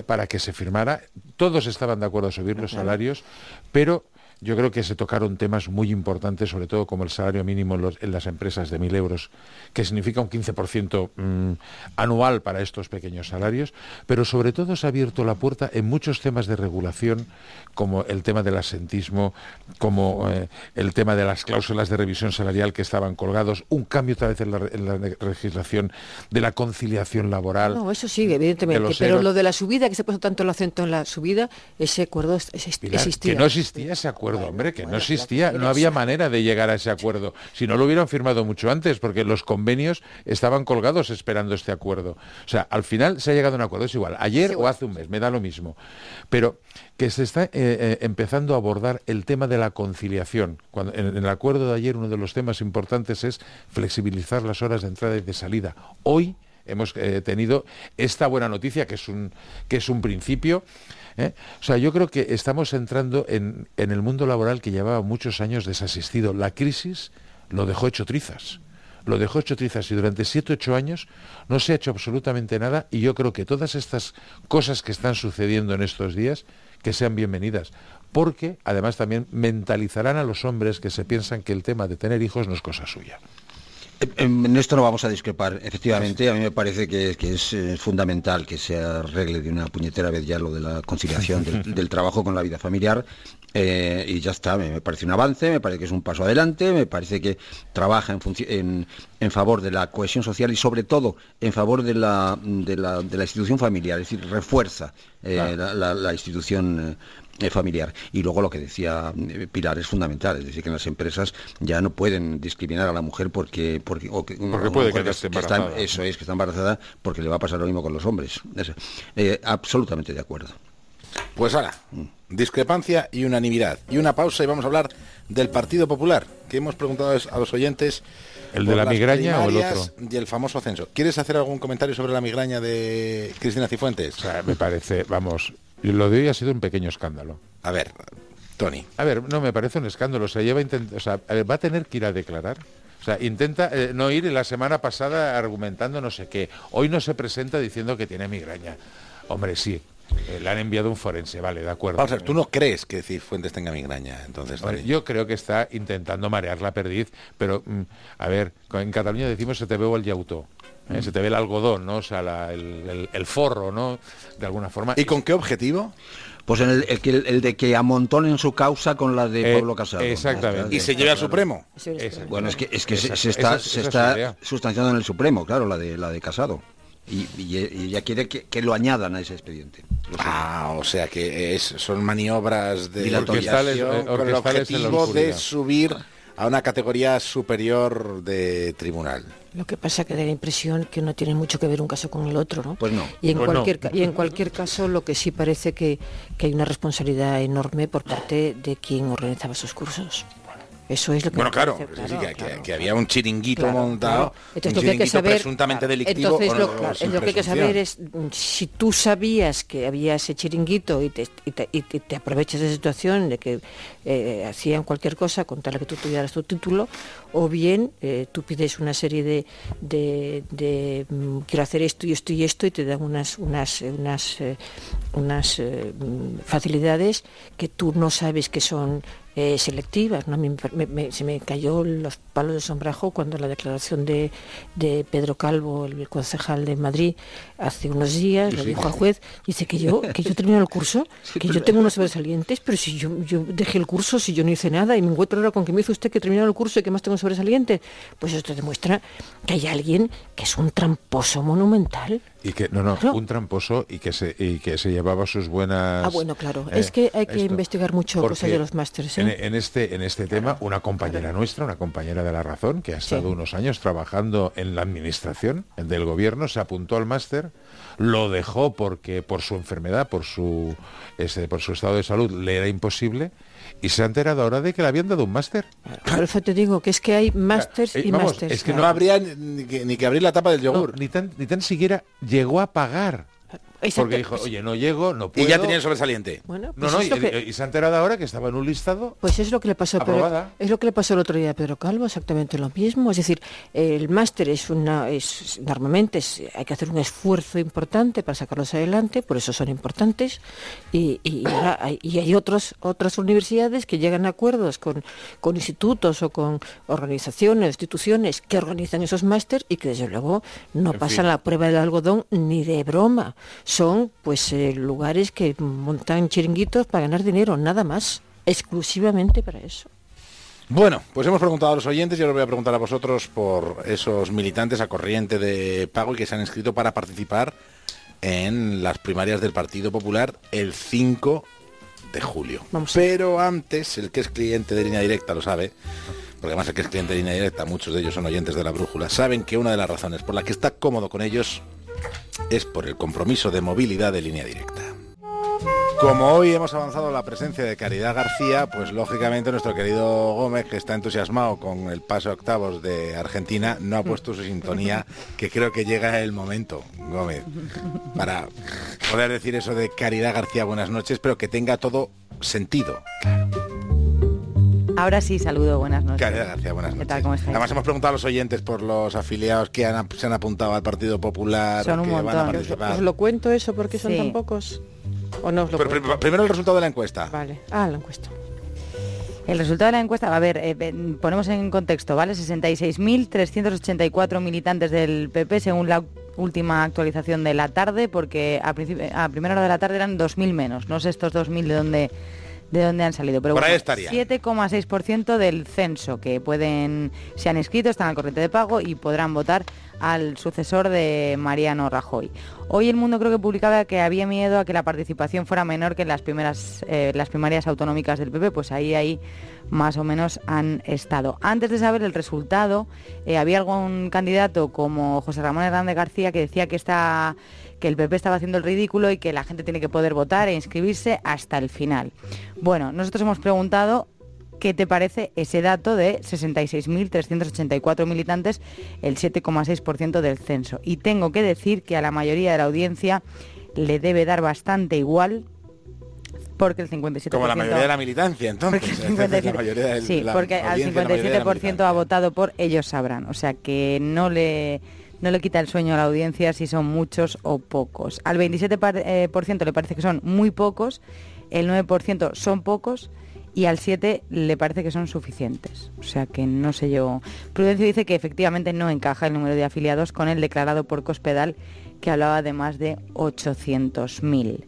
para que se firmara. Todos estaban de acuerdo a subir los salarios, pero yo creo que se tocaron temas muy importantes, sobre todo como el salario mínimo en las empresas de 1.000 euros, que significa un 15% anual para estos pequeños salarios, pero sobre todo se ha abierto la puerta en muchos temas de regulación, como el tema del asentismo, como el tema de las cláusulas de revisión salarial que estaban colgados, un cambio otra vez en la legislación de la conciliación laboral. No, eso sí, evidentemente, pero lo de la subida, que se ha puesto tanto el acento en la subida, ese acuerdo existía. Que no existía ese acuerdo. Hombre, que no existía, no había manera de llegar a ese acuerdo. Si no lo hubieran firmado mucho antes, porque los convenios estaban colgados esperando este acuerdo. O sea, al final se ha llegado a un acuerdo, es igual, ayer o hace un mes, me da lo mismo. Pero que se está empezando a abordar el tema de la conciliación. En el acuerdo de ayer uno de los temas importantes es flexibilizar las horas de entrada y de salida. Hoy hemos tenido esta buena noticia, que es un principio. O sea, yo creo que estamos entrando en el mundo laboral que llevaba muchos años desasistido. La crisis lo dejó hecho trizas. Y durante 7 u 8 años no se ha hecho absolutamente nada, y yo creo que todas estas cosas que están sucediendo en estos días, que sean bienvenidas, porque además también mentalizarán a los hombres que se piensan que el tema de tener hijos no es cosa suya. En esto no vamos a discrepar. Efectivamente, a mí me parece que es fundamental que se arregle de una puñetera vez ya lo de la conciliación del trabajo con la vida familiar, y ya está. Me parece un avance, me parece que es un paso adelante, me parece que trabaja en favor de la cohesión social y sobre todo en favor de la institución familiar, es decir, refuerza la institución familiar. Y luego lo que decía Pilar es fundamental, es decir, que en las empresas ya no pueden discriminar a la mujer porque puede quedarse embarazada. Eso es, que está embarazada, porque le va a pasar lo mismo con los hombres. Absolutamente de acuerdo. Pues ahora, discrepancia y unanimidad. Y una pausa y vamos a hablar del Partido Popular, que hemos preguntado a los oyentes. ¿El de la migraña o el otro? Y el famoso censo. ¿Quieres hacer algún comentario sobre la migraña de Cristina Cifuentes? O sea, me parece, vamos, lo de hoy ha sido un pequeño escándalo. A ver, Tony. A ver, no, me parece un escándalo. Va a tener que ir a declarar. O sea, intenta no ir la semana pasada argumentando no sé qué. Hoy no se presenta diciendo que tiene migraña. Hombre, sí. Le han enviado un forense, vale, de acuerdo. Vamos a ver, ¿tú no crees que Cifuentes tenga migraña? Entonces, yo creo que está intentando marear la perdiz, pero, a ver, en Cataluña decimos se te veo el llautó, se te ve el algodón, ¿no? O sea, el forro, ¿no? De alguna forma. ¿Y con qué objetivo? Pues el de que amontonen su causa con la de Pablo Casado. Exactamente. ¿Y se lleve al Supremo? Bueno, es que se está sustanciando en el Supremo, claro, la de Casado. Y ella quiere que lo añadan a ese expediente. O sea que son maniobras de orquestales con el objetivo de subir a una categoría superior de tribunal. Lo que pasa que da la impresión que no tiene mucho que ver un caso con el otro, ¿no? Pues no. Y en cualquier caso, lo que sí parece que hay una responsabilidad enorme por parte de quien organizaba esos cursos. Eso es lo que claro, parece, que había un chiringuito montado, Entonces, un lo que hay que chiringuito presuntamente presuntamente delictivo. Entonces, lo que hay que saber es, si tú sabías que había ese chiringuito y te aprovechas de esa situación de que hacían cualquier cosa con tal de que tú tuvieras tu título, o bien tú pides una serie de quiero hacer esto y esto y esto, y te dan unas facilidades que tú no sabes que son selectivas, ¿no? Se me cayó los palos de sombrajo cuando la declaración de Pedro Calvo, el concejal de Madrid, hace unos días, le dijo al juez, dice que yo termino el curso, que yo tengo unos sobresalientes, pero si yo dejé el curso, si yo no hice nada, y me encuentro ahora con que me dice usted que he terminado el curso y que más tengo sobresalientes, pues esto demuestra que hay alguien que es un tramposo monumental. Y que un tramposo y que se llevaba sus buenas. Bueno, claro. Es que hay que investigar mucho cosas de los másteres. En este tema, una compañera nuestra, una compañera de La Razón, que ha estado unos años trabajando en la administración del gobierno, se apuntó al máster, lo dejó porque por su enfermedad, por su estado de salud, le era imposible. Y se ha enterado ahora de que le habían dado un máster. Por eso te digo que es que hay másters y másters. Es que no habría ni que abrir la tapa del yogur. Ni tan siquiera llegó a pagar. Exacto. Porque dijo, oye, no llego, no puedo. Y ya tenía el sobresaliente. Bueno, pues y se ha enterado ahora que estaba en un listado. Pues es lo que le pasó es lo que le pasó el otro día a Pedro Calvo, exactamente lo mismo. Es decir, el máster normalmente hay que hacer un esfuerzo importante para sacarlos adelante, por eso son importantes. Y hay otras universidades que llegan a acuerdos con institutos o con organizaciones, instituciones que organizan esos máster y que desde luego no pasan la prueba del algodón ni de broma. Son lugares que montan chiringuitos para ganar dinero, nada más, exclusivamente para eso. Bueno, pues hemos preguntado a los oyentes y ahora os voy a preguntar a vosotros por esos militantes a corriente de pago y que se han inscrito para participar en las primarias del Partido Popular el 5 de julio. Pero antes, el que es cliente de Línea Directa lo sabe, porque además el que es cliente de Línea Directa, muchos de ellos son oyentes de La Brújula, saben que una de las razones por las que está cómodo con ellos es por el compromiso de movilidad de Línea Directa. Como hoy hemos avanzado la presencia de Caridad García, pues lógicamente nuestro querido Gómez, que está entusiasmado con el paso a octavos de Argentina, no ha puesto su sintonía, que creo que llega el momento, Gómez, para poder decir eso de Caridad García, buenas noches, pero que tenga todo sentido. Ahora sí, saludo, buenas noches. Caridad García, buenas noches. ¿Qué tal, cómo estáis? Además hemos preguntado a los oyentes por los afiliados que se han apuntado al Partido Popular, son un que montón. van a participar. ¿Os lo cuento eso porque son tan pocos? ¿O no os lo cuento? Pero primero el resultado de la encuesta. Vale, la encuesta. El resultado de la encuesta, a ver, ponemos en contexto, ¿vale? 66.384 militantes del PP según la última actualización de la tarde, porque a primera hora de la tarde eran 2.000 menos. No sé estos 2.000 de dónde han salido, pero por ahí bueno, estaría. 7,6% del censo que se han inscrito, están al corriente de pago y podrán votar al sucesor de Mariano Rajoy. Hoy El Mundo creo que publicaba que había miedo a que la participación fuera menor que en las primarias autonómicas del PP, pues ahí más o menos han estado. Antes de saber el resultado, había algún candidato como José Ramón Hernández García que decía que el PP estaba haciendo el ridículo y que la gente tiene que poder votar e inscribirse hasta el final. Bueno, nosotros hemos preguntado qué te parece ese dato de 66.384 militantes, el 7,6% del censo. Y tengo que decir que a la mayoría de la audiencia le debe dar bastante igual, porque el 57%... Como la mayoría de la militancia, entonces. Porque al 57% ha votado por ellos sabrán. O sea que no le quita el sueño a la audiencia si son muchos o pocos. Al 27% le parece que son muy pocos, el 9% son pocos y al 7% le parece que son suficientes. O sea que no sé yo. Prudencio dice que efectivamente no encaja el número de afiliados con el declarado por Cospedal, que hablaba de más de 800.000.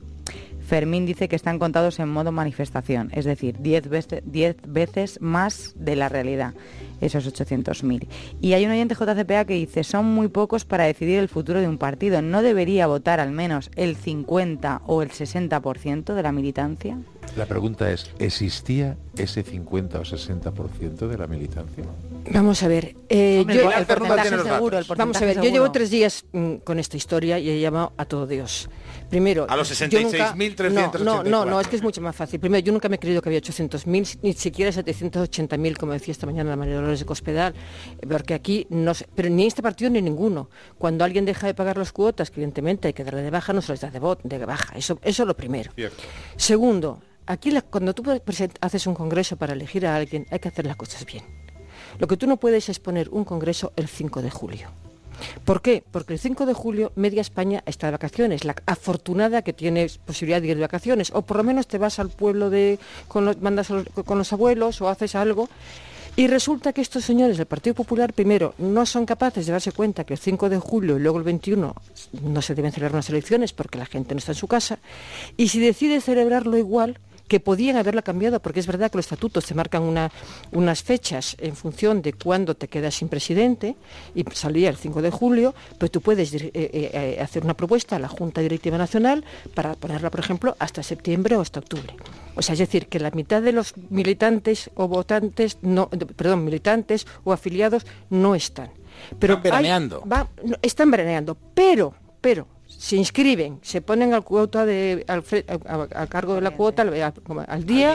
Fermín dice que están contados en modo manifestación, es decir, 10 veces más de la realidad, esos 800.000. Y hay un oyente JCPA que dice, son muy pocos para decidir el futuro de un partido. ¿No debería votar al menos el 50 o el 60% de la militancia? La pregunta es, ¿existía ese 50 o 60% de la militancia? Vamos a ver, el porcentaje seguro. Vamos a ver, yo llevo 3 días con esta historia y he llamado a todo Dios. Primero, a los 66.384. No, es que es mucho más fácil. Primero, yo nunca me he creído que había 800.000, ni siquiera 780.000, como decía esta mañana la María Dolores de Cospedal, porque aquí no sé, pero ni este partido ni ninguno. Cuando alguien deja de pagar las cuotas, que evidentemente hay que darle de baja, no se les da de baja. Eso es lo primero. Cierto. Segundo, aquí cuando tú haces un congreso para elegir a alguien, hay que hacer las cosas bien. Lo que tú no puedes es poner un congreso el 5 de julio. ¿Por qué? Porque el 5 de julio media España está de vacaciones, la afortunada que tiene posibilidad de ir de vacaciones, o por lo menos te vas al pueblo mandas con los abuelos o haces algo, y resulta que estos señores del Partido Popular, primero, no son capaces de darse cuenta que el 5 de julio y luego el 21 no se deben celebrar unas elecciones porque la gente no está en su casa, y si decide celebrarlo igual, que podían haberla cambiado, porque es verdad que los estatutos te marcan unas fechas en función de cuándo te quedas sin presidente, y salía el 5 de julio, pero tú puedes hacer una propuesta a la Junta Directiva Nacional para ponerla, por ejemplo, hasta septiembre o hasta octubre. O sea, es decir, que la mitad de los militantes o votantes, militantes o afiliados no están. Pero están veraneando. Están veraneando, pero se inscriben, se ponen a cargo de la cuota al día.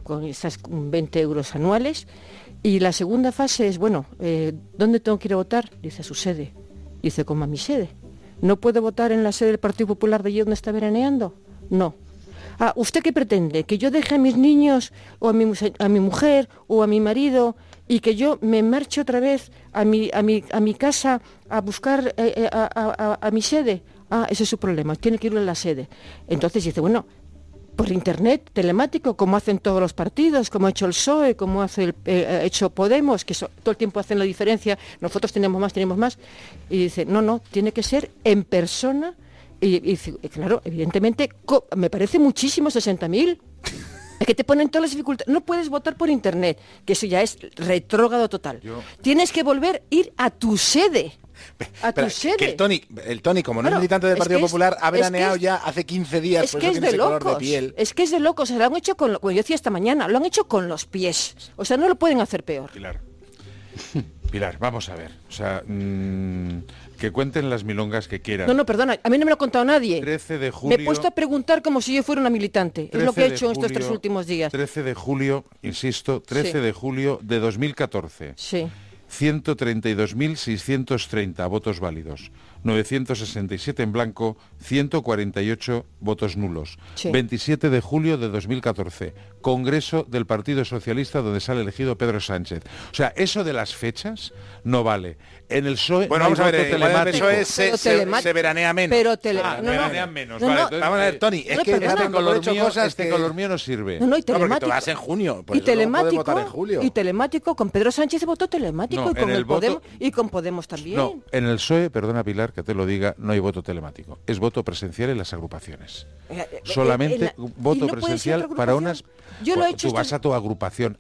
Con esas 20 euros anuales, y la segunda fase es, ¿dónde tengo que ir a votar? Dice, a su sede. Dice, ¿cómo a mi sede? ¿No puedo votar en la sede del Partido Popular de allí donde está veraneando? No. ¿Usted qué pretende? ¿Que yo deje a mis niños o a mi mujer o a mi marido y que yo me marche otra vez a mi casa a buscar a mi sede? Ese es su problema, tiene que ir a la sede. Entonces dice, por internet, telemático, como hacen todos los partidos, como ha hecho el PSOE, como ha hecho Podemos, que todo el tiempo hacen la diferencia, nosotros tenemos más. Y dice, no, tiene que ser en persona. Y claro, evidentemente, me parece muchísimo 60.000. Es que te ponen todas las dificultades. No puedes votar por internet, que eso ya es retrógrado total. Tienes que volver a ir a tu sede. Que el Tony, como no es militante del Partido Popular, ha veraneado ya hace 15 días. Es que es de locos. Es que es de locos. Lo han hecho como yo decía esta mañana, lo han hecho con los pies. O sea, no lo pueden hacer peor. Pilar, vamos a ver. O sea, que cuenten las milongas que quieran. No, perdona, a mí no me lo ha contado nadie. 13 de julio... Me he puesto a preguntar como si yo fuera una militante. Es lo que he hecho en estos 3 últimos días. 13 de julio, insisto, 13 de julio de 2014. Sí. 132.630 votos válidos, 967 en blanco, 148 votos nulos. Sí. 27 de julio de 2014, Congreso del Partido Socialista donde sale elegido Pedro Sánchez. O sea, eso de las fechas no vale. En el PSOE vamos a ver, telemático. El PSOE se veranea menos. Veranean menos. Vale, entonces, vamos a ver, Tony, es que este color mío no sirve. No, y telemático. Porque tú vas en junio, y telemático, no votar en julio. Y telemático, con Pedro Sánchez se votó telemático, y con el Podemos, y con Podemos también. No, en el PSOE, perdona Pilar que te lo diga, no hay voto telemático. Es voto presencial en las agrupaciones. Solamente voto presencial para unas... Yo lo he hecho. Tú vas a tu agrupación,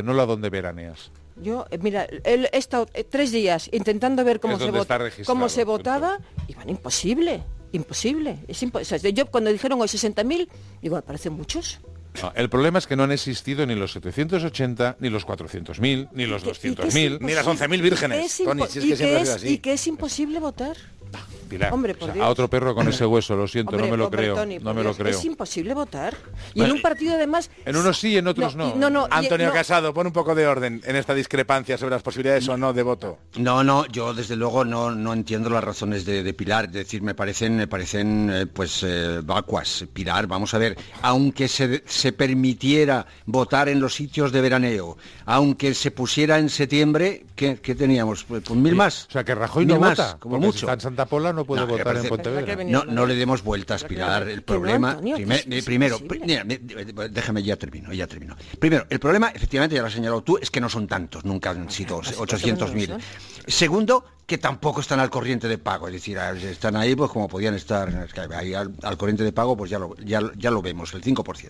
no la donde veraneas. Yo, mira, he estado 3 días intentando ver cómo se votaba, y imposible. O sea, yo cuando dijeron hoy 60.000, digo, me parecen muchos. No, el problema es que no han existido ni los 780, ni los 400.000, ni los 200.000, ni las 11.000 vírgenes. Tony, si es que siempre ha sido así. Y que es imposible votar. Pilar, hombre, por Dios. A otro perro con ese hueso, lo siento, no me lo creo. Tony, no me lo creo. Es imposible votar. Y en un partido además... En unos sí, en otros no. Antonio Casado, pon un poco de orden en esta discrepancia sobre las posibilidades o no de voto. No, yo desde luego no entiendo las razones de Pilar. Es decir, me parecen vacuas. Pilar, vamos a ver, aunque se permitiera votar en los sitios de veraneo, aunque se pusiera en septiembre, ¿qué teníamos? Pues 1.000 más. O sea, que Rajoy no vota, como mucho. Si está en Santa Pola no puede votar en Pontevedra. No le demos vueltas, Pilar. El problema... Primero, déjame, ya termino. Primero, el problema, efectivamente, ya lo has señalado tú, es que no son tantos, nunca han sido 800.000. Segundo, que tampoco están al corriente de pago, es decir, están ahí pues como podían estar, ahí al corriente de pago pues ya lo vemos, el 5%.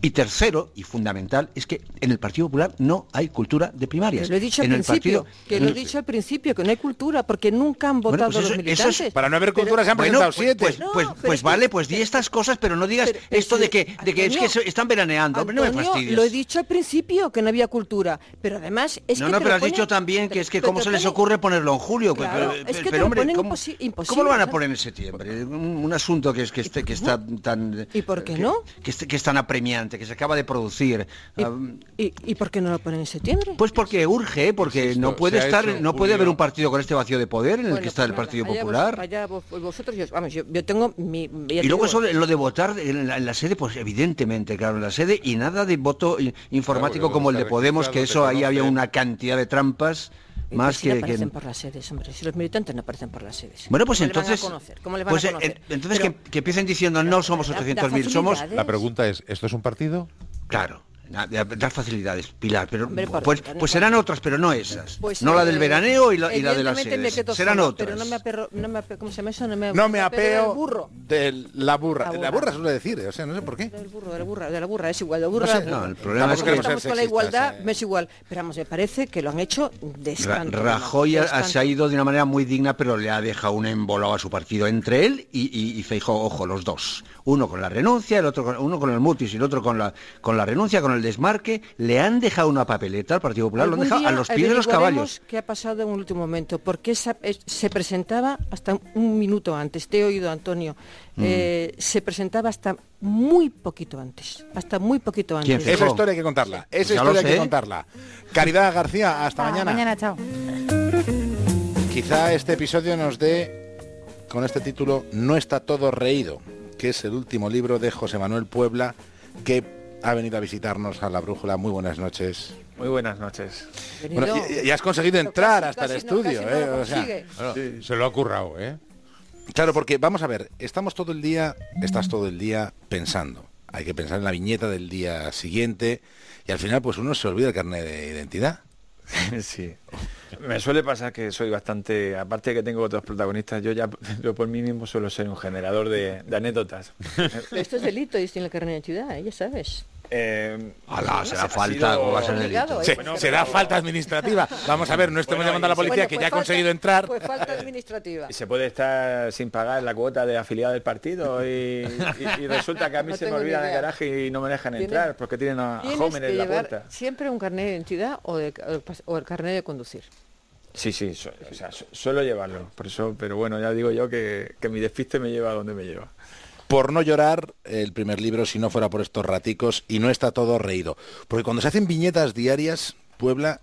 Y tercero, y fundamental, es que en el Partido Popular no hay cultura de primarias. Lo he dicho al principio, que no hay cultura, porque nunca han votado los militantes. Para no haber cultura se han presentado 7. Pues vale, pues di estas cosas, pero no digas esto de que es que están veraneando. Antonio, no me fastidies. Lo he dicho al principio, que no había cultura, pero además es que... No, pero has dicho también que es que cómo se les ocurre ponerlo en julio. Claro, pero hombre, imposible, ¿cómo lo van a poner en septiembre? Un asunto que está tan... ¿Y por qué no? Que es tan apremiante, que se acaba de producir. ¿Y por qué no lo ponen en septiembre? Pues porque urge, porque no puede haber un partido con este vacío de poder en el que está el Partido Popular. Vosotros, yo tengo mi... Y luego eso, lo de votar en la sede, pues evidentemente, claro, en la sede, y nada de voto informático como el de Podemos, que eso ahí había una cantidad de trampas. Más si no aparecen por las sedes, hombre. Si los militantes no aparecen por las sedes. Bueno, pues entonces... ¿Cómo le van a conocer? Entonces que empiecen diciendo, no somos 800.000, somos... La pregunta es, ¿esto es un partido? Claro. Dar facilidades, Pilar, pero pues serán otras, pero no esas. Pues, no la del veraneo y la de las sedes. Serán otras. Pero ¿cómo se llama eso? No me apeo de la burra. La burra suele decir, o sea, no sé por qué. De la burra, es igual. El problema es que estamos con la igualdad, me es igual. Pero vamos, me parece que lo han hecho de escándalo. Rajoy se ha ido de una manera muy digna, pero le ha dejado un embolado a su partido entre él y Feijóo, ojo, los dos. Uno con la renuncia, uno con el mutis y el otro con la renuncia, con el desmarque. Le han dejado una papeleta al Partido Popular, lo han dejado a los pies de los caballos. ¿Qué ha pasado en un último momento? Porque se presentaba hasta un minuto antes, te he oído, Antonio, se presentaba hasta muy poquito antes. Esa historia hay que contarla. Caridad García, hasta mañana. Mañana, chao. Quizá este episodio nos dé, con este título, No está todo reído, que es el último libro de José Manuel Puebla, que ha venido a visitarnos a La Brújula. Muy buenas noches. Muy buenas noches. Bueno, y has conseguido entrar hasta el estudio, Se lo ha currado, Claro, porque vamos a ver, estás todo el día pensando. Hay que pensar en la viñeta del día siguiente y al final pues uno se olvida el carnet de identidad. Sí. Me suele pasar que soy bastante, aparte de que tengo otros protagonistas, yo por mí mismo suelo ser un generador de anécdotas. Esto es delito y tiene el carnet de identidad, ya sabes. Será falta, ¿cómo va a ser delito? Será falta administrativa. Vamos a ver, no estemos llamando a la policía que ya ha conseguido entrar. Pues falta administrativa. Y se puede estar sin pagar la cuota de afiliado del partido y resulta que a mí se me olvida en el garaje y no me dejan entrar porque tienen a Homer en la puerta. ¿Siempre un carnet de identidad o el carnet de conducir? Sí, suelo llevarlo, por eso, pero bueno, ya digo yo que mi despiste me lleva a donde me lleva. Por no llorar, el primer libro, si no fuera por estos raticos, y no está todo reído. Porque cuando se hacen viñetas diarias, Puebla,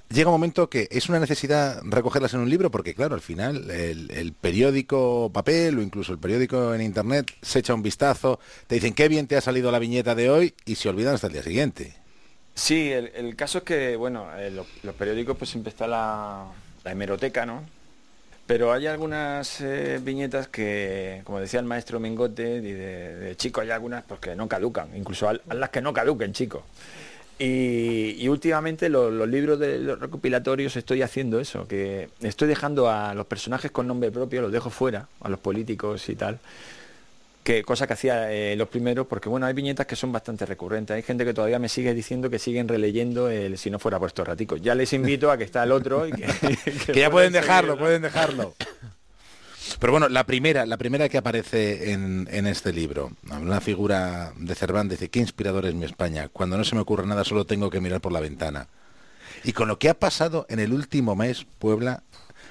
llega un momento que es una necesidad recogerlas en un libro, porque claro, al final el periódico papel o incluso el periódico en internet se echa un vistazo, te dicen qué bien te ha salido la viñeta de hoy y se olvidan hasta el día siguiente. Sí, el caso es que, bueno, los periódicos pues siempre está la hemeroteca, ¿no? Pero hay algunas viñetas que, como decía el maestro Mengote, de chico hay algunas pues, que no caducan, incluso a las que no caduquen, chicos. Y últimamente los libros de los recopilatorios estoy haciendo eso, que estoy dejando a los personajes con nombre propio, los dejo fuera, a los políticos y tal, cosa que hacía los primeros, porque bueno, hay viñetas que son bastante recurrentes, hay gente que todavía me sigue diciendo que siguen releyendo Si no fuera por estos raticos. Ya les invito a que está el otro y que ya pueden dejarlo. Pero bueno, la primera que aparece en este libro, una figura de Cervantes, dice, qué inspirador es mi España, cuando no se me ocurre nada solo tengo que mirar por la ventana. Y con lo que ha pasado en el último mes, Puebla,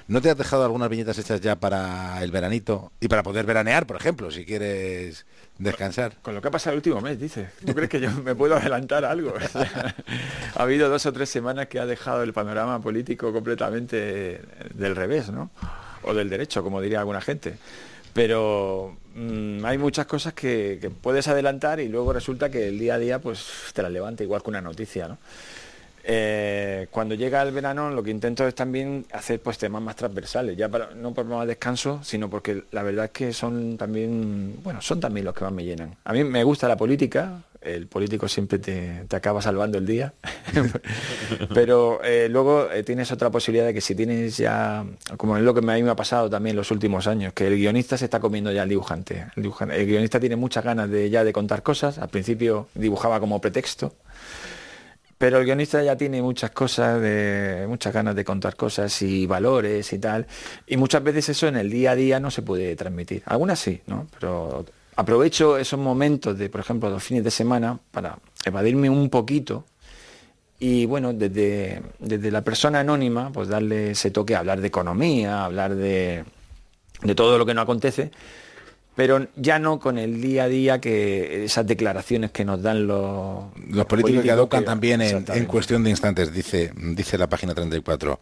¿no te has dejado algunas viñetas hechas ya para el veranito? Y para poder veranear, por ejemplo, si quieres descansar. Con lo que ha pasado el último mes, dices. ¿Tú crees que yo me puedo adelantar algo? O sea, ha habido 2 o 3 semanas que ha dejado el panorama político completamente del revés, ¿no? O del derecho, como diría alguna gente. Pero hay muchas cosas que puedes adelantar y luego resulta que el día a día pues te las levanta igual que una noticia, ¿no? Cuando llega el verano lo que intento es también hacer pues temas más transversales, ya no por más descanso, sino porque la verdad es que son también los que más me llenan. A mí me gusta la política, el político siempre te acaba salvando el día. Pero luego tienes otra posibilidad de que si tienes ya, como es lo que a mí me ha pasado también en los últimos años, que el guionista se está comiendo ya al dibujante. El guionista tiene muchas ganas de contar cosas. Al principio dibujaba como pretexto, pero el guionista ya tiene muchas ganas de contar cosas y valores y tal. Y muchas veces eso en el día a día no se puede transmitir. Algunas sí, ¿no? Pero aprovecho esos momentos de, por ejemplo, los fines de semana para evadirme un poquito y, bueno, desde la persona anónima, pues darle ese toque a hablar de economía, hablar de todo lo que nos acontece, pero ya no con el día a día, que esas declaraciones que nos dan los políticos que adoptan también en cuestión de instantes. Dice la página 34,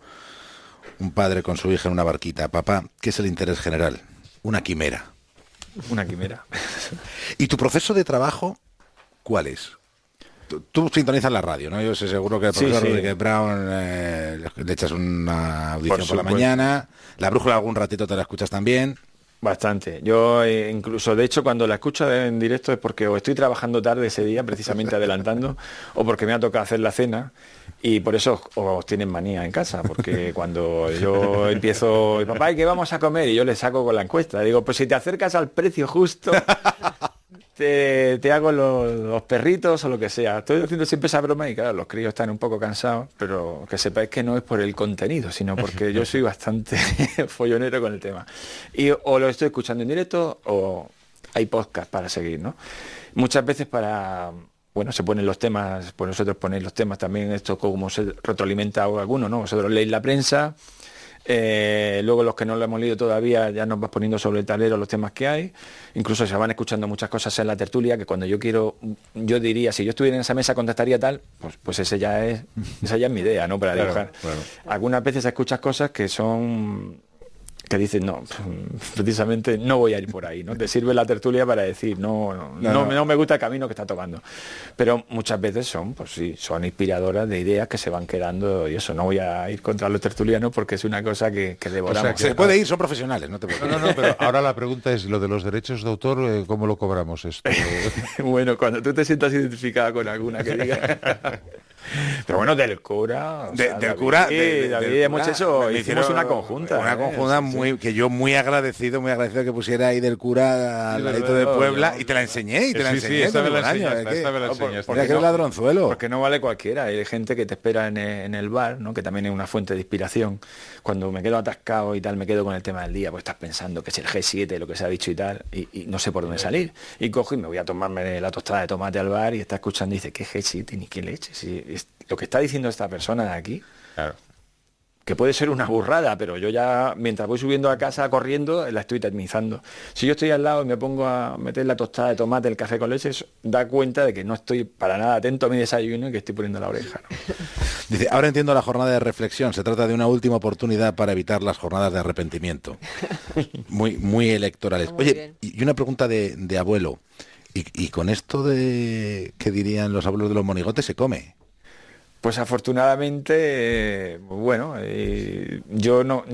un padre con su hija en una barquita: papá, ¿qué es el interés general? Una quimera. Una quimera. ¿Y tu proceso de trabajo cuál es? Tú sintonizas la radio, ¿no? Yo sé seguro que el profesor Rodríguez Brown le echas una audición por la mañana. La brújula algún ratito te la escuchas también. Bastante. Yo incluso, de hecho, cuando la escucho en directo es porque o estoy trabajando tarde ese día, precisamente adelantando, o porque me ha tocado hacer la cena, y por eso os tienen manía en casa, porque cuando yo empiezo, papá, ¿y qué vamos a comer? Y yo le saco con la encuesta, digo, pues si te acercas al precio justo, te hago los perritos o lo que sea. Estoy haciendo siempre esa broma y claro, los críos están un poco cansados, pero que sepáis que no es por el contenido, sino porque yo soy bastante follonero con el tema. Y o lo estoy escuchando en directo o hay podcast para seguir, ¿no? Muchas veces se ponen los temas, pues vosotros ponéis los temas también, esto como se retroalimenta a alguno, ¿no? Vosotros leéis la prensa. Luego los que no lo hemos leído todavía ya nos vas poniendo sobre el tablero los temas que hay, incluso se van escuchando muchas cosas en la tertulia que cuando yo diría, si yo estuviera en esa mesa contestaría tal, pues esa ya es mi idea, ¿no? Para dibujar. Claro. Algunas veces escuchas cosas que que dicen, no, precisamente no voy a ir por ahí, ¿no? Te sirve la tertulia para decir, no me gusta el camino que está tomando. Pero muchas veces son inspiradoras de ideas que se van quedando, y eso, no voy a ir contra los tertulianos porque es una cosa que devoramos. O sea, se puede ir, son profesionales, no te preocupes. No, pero ahora la pregunta es, lo de los derechos de autor, ¿cómo lo cobramos esto? Bueno, cuando tú te sientas identificada con alguna que diga... Pero bueno, del cura... del cura... David, hemos hecho... Hicimos una conjunta. Una conjunta que yo muy agradecido que pusiera ahí del cura al ladito de Puebla, y te la enseñé, esta vez la enseñaste. Porque es ladronzuelo. Porque no vale cualquiera. Hay gente que te espera en el bar, ¿no? Que también es una fuente de inspiración. Cuando me quedo atascado y tal, me quedo con el tema del día, pues estás pensando que es el G7, lo que se ha dicho y tal, y no sé por dónde salir. Y cojo y me voy a tomarme la tostada de tomate al bar y está escuchando y dice, ¿qué G7 ni qué leche? Si lo que está diciendo esta persona de aquí, claro, que puede ser una burrada, pero yo ya, mientras voy subiendo a casa corriendo, la estoy eternizando. Si yo estoy al lado y me pongo a meter la tostada de tomate, el café con leche, da cuenta de que no estoy para nada atento a mi desayuno y que estoy poniendo la oreja, ¿no? Dice, ahora entiendo la jornada de reflexión, se trata de una última oportunidad para evitar las jornadas de arrepentimiento. Muy electorales. Muy Oye, bien. y una pregunta de abuelo, y con esto de, ¿qué dirían los abuelos de los monigotes? ¿Se come? Pues afortunadamente, yo no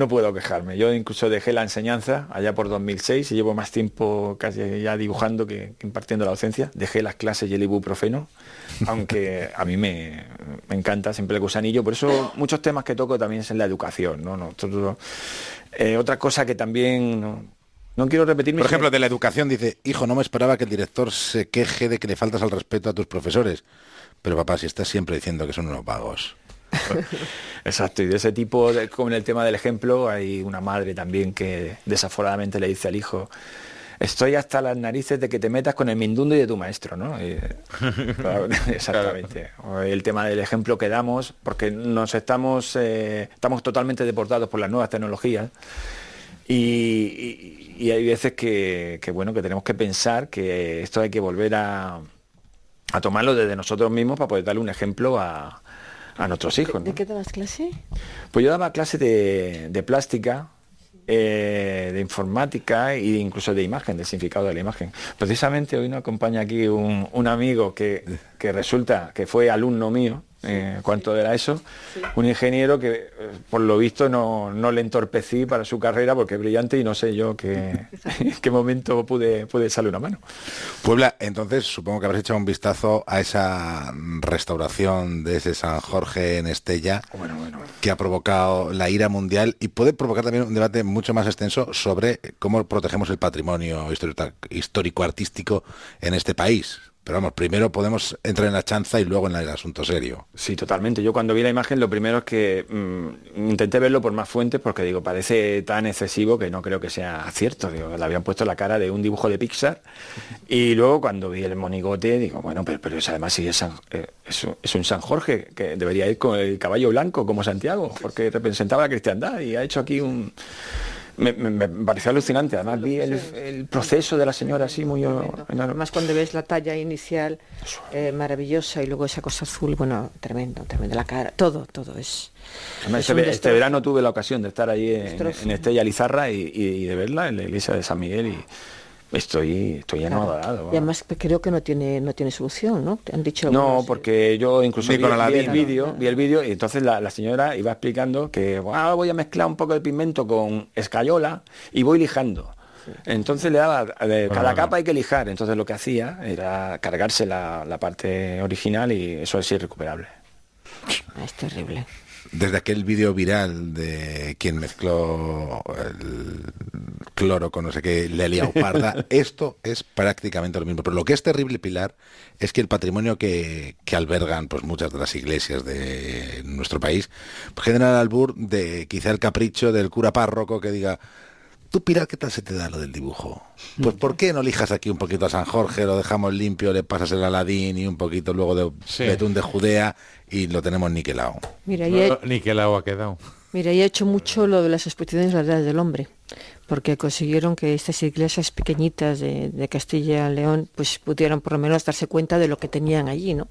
puedo quejarme. Yo incluso dejé la enseñanza allá por 2006 y llevo más tiempo casi ya dibujando que impartiendo la docencia. Dejé las clases y el ibuprofeno, aunque a mí me encanta siempre el gusanillo. Por eso muchos temas que toco también es en la educación, ¿no? Otra cosa que también... No quiero repetirme. Por ejemplo, de la educación dice, hijo, no me esperaba que el director se queje de que le faltas al respeto a tus profesores. Pero papá, si estás siempre diciendo que son unos vagos. Exacto, y de ese tipo, como en el tema del ejemplo, hay una madre también que desaforadamente le dice al hijo, estoy hasta las narices de que te metas con el mindundo y de tu maestro, ¿no? Claro, exactamente. El tema del ejemplo que damos, porque estamos totalmente deportados por las nuevas tecnologías. Y hay veces que tenemos que pensar que esto hay que volver a tomarlo desde nosotros mismos para poder darle un ejemplo a nuestros hijos, ¿no? ¿De qué dabas clase? Pues yo daba clase de plástica de informática e incluso de imagen, del significado de la imagen. Precisamente hoy nos acompaña aquí un amigo que resulta que fue alumno mío, cuanto era eso, un ingeniero que por lo visto no le entorpecí para su carrera porque es brillante y no sé yo en qué momento pude echarle una mano. Puebla, entonces supongo que habrás echado un vistazo a esa restauración de ese San Jorge en Estella, que ha provocado la ira mundial y puede provocar también un debate mucho más extenso sobre cómo protegemos el patrimonio histórico-artístico en este país. Pero vamos, primero podemos entrar en la chanza y luego en el asunto serio. Sí, totalmente. Yo cuando vi la imagen lo primero es que intenté verlo por más fuentes porque digo, parece tan excesivo que no creo que sea cierto. Digo, le habían puesto la cara de un dibujo de Pixar y luego cuando vi el monigote digo, bueno, pero eso además sí es un San Jorge que debería ir con el caballo blanco como Santiago porque representaba la cristiandad y ha hecho aquí un... Me pareció alucinante, además vi el proceso de la señora así muy... Además cuando ves la talla inicial maravillosa y luego esa cosa azul, bueno, tremendo, la cara, todo es... Además, este verano tuve la ocasión de estar allí en Estella Lizarra y de verla en la iglesia de San Miguel y estoy enamorado. Y además creo que no tiene solución, ¿no? ¿Te han dicho? No, porque yo incluso vi el vídeo y entonces la señora iba explicando que voy a mezclar un poco de pigmento con escayola y voy lijando. Sí. Entonces le daba, cada capa hay que lijar, entonces lo que hacía era cargarse la parte original y eso es irrecuperable. Es terrible. Desde aquel vídeo viral de quien mezcló el cloro con no sé qué, le ha liado parda, esto es prácticamente lo mismo. Pero lo que es terrible, Pilar, es que el patrimonio que albergan pues muchas de las iglesias de nuestro país pues, genera el albur de quizá el capricho del cura párroco que diga: tú, Pilar, ¿qué tal se te da lo del dibujo? Pues ¿por qué no lijas aquí un poquito a San Jorge, lo dejamos limpio, le pasas el Aladín y un poquito luego de betún de Judea y lo tenemos niquelado? Mira, niquelado ha quedado. Mira, y ha hecho mucho lo de las exposiciones de la Edad del Hombre, porque consiguieron que estas iglesias pequeñitas de Castilla y León pues pudieran por lo menos darse cuenta de lo que tenían allí, ¿no?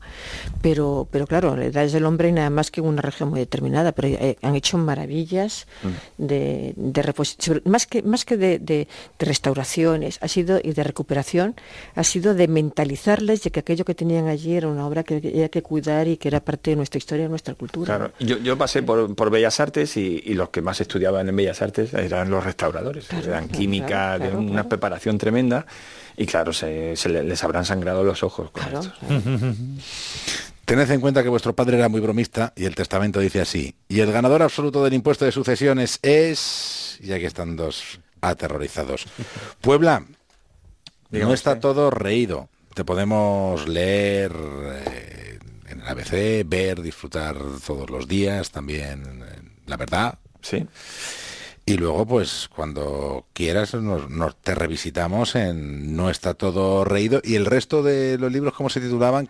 Pero claro, la Edad del Hombre nada más que una región muy determinada, pero han hecho maravillas de más que de restauraciones, ha sido y de recuperación, ha sido de mentalizarles de que aquello que tenían allí era una obra que había que cuidar y que era parte de nuestra historia, de nuestra cultura. Claro, yo pasé por Bellas Artes y los que más estudiaban en Bellas Artes eran los restauradores. Dan química, de una preparación tremenda y claro, les habrán sangrado los ojos con esto. Tened en cuenta que vuestro padre era muy bromista y el testamento dice así: y el ganador absoluto del impuesto de sucesiones es... Y aquí están dos aterrorizados. Puebla, no está todo reído. Te podemos leer en el ABC, ver, disfrutar todos los días, también La Verdad. Sí. Y luego, pues, cuando quieras, nos te revisitamos en No está todo reído. Y el resto de los libros, ¿cómo se titulaban?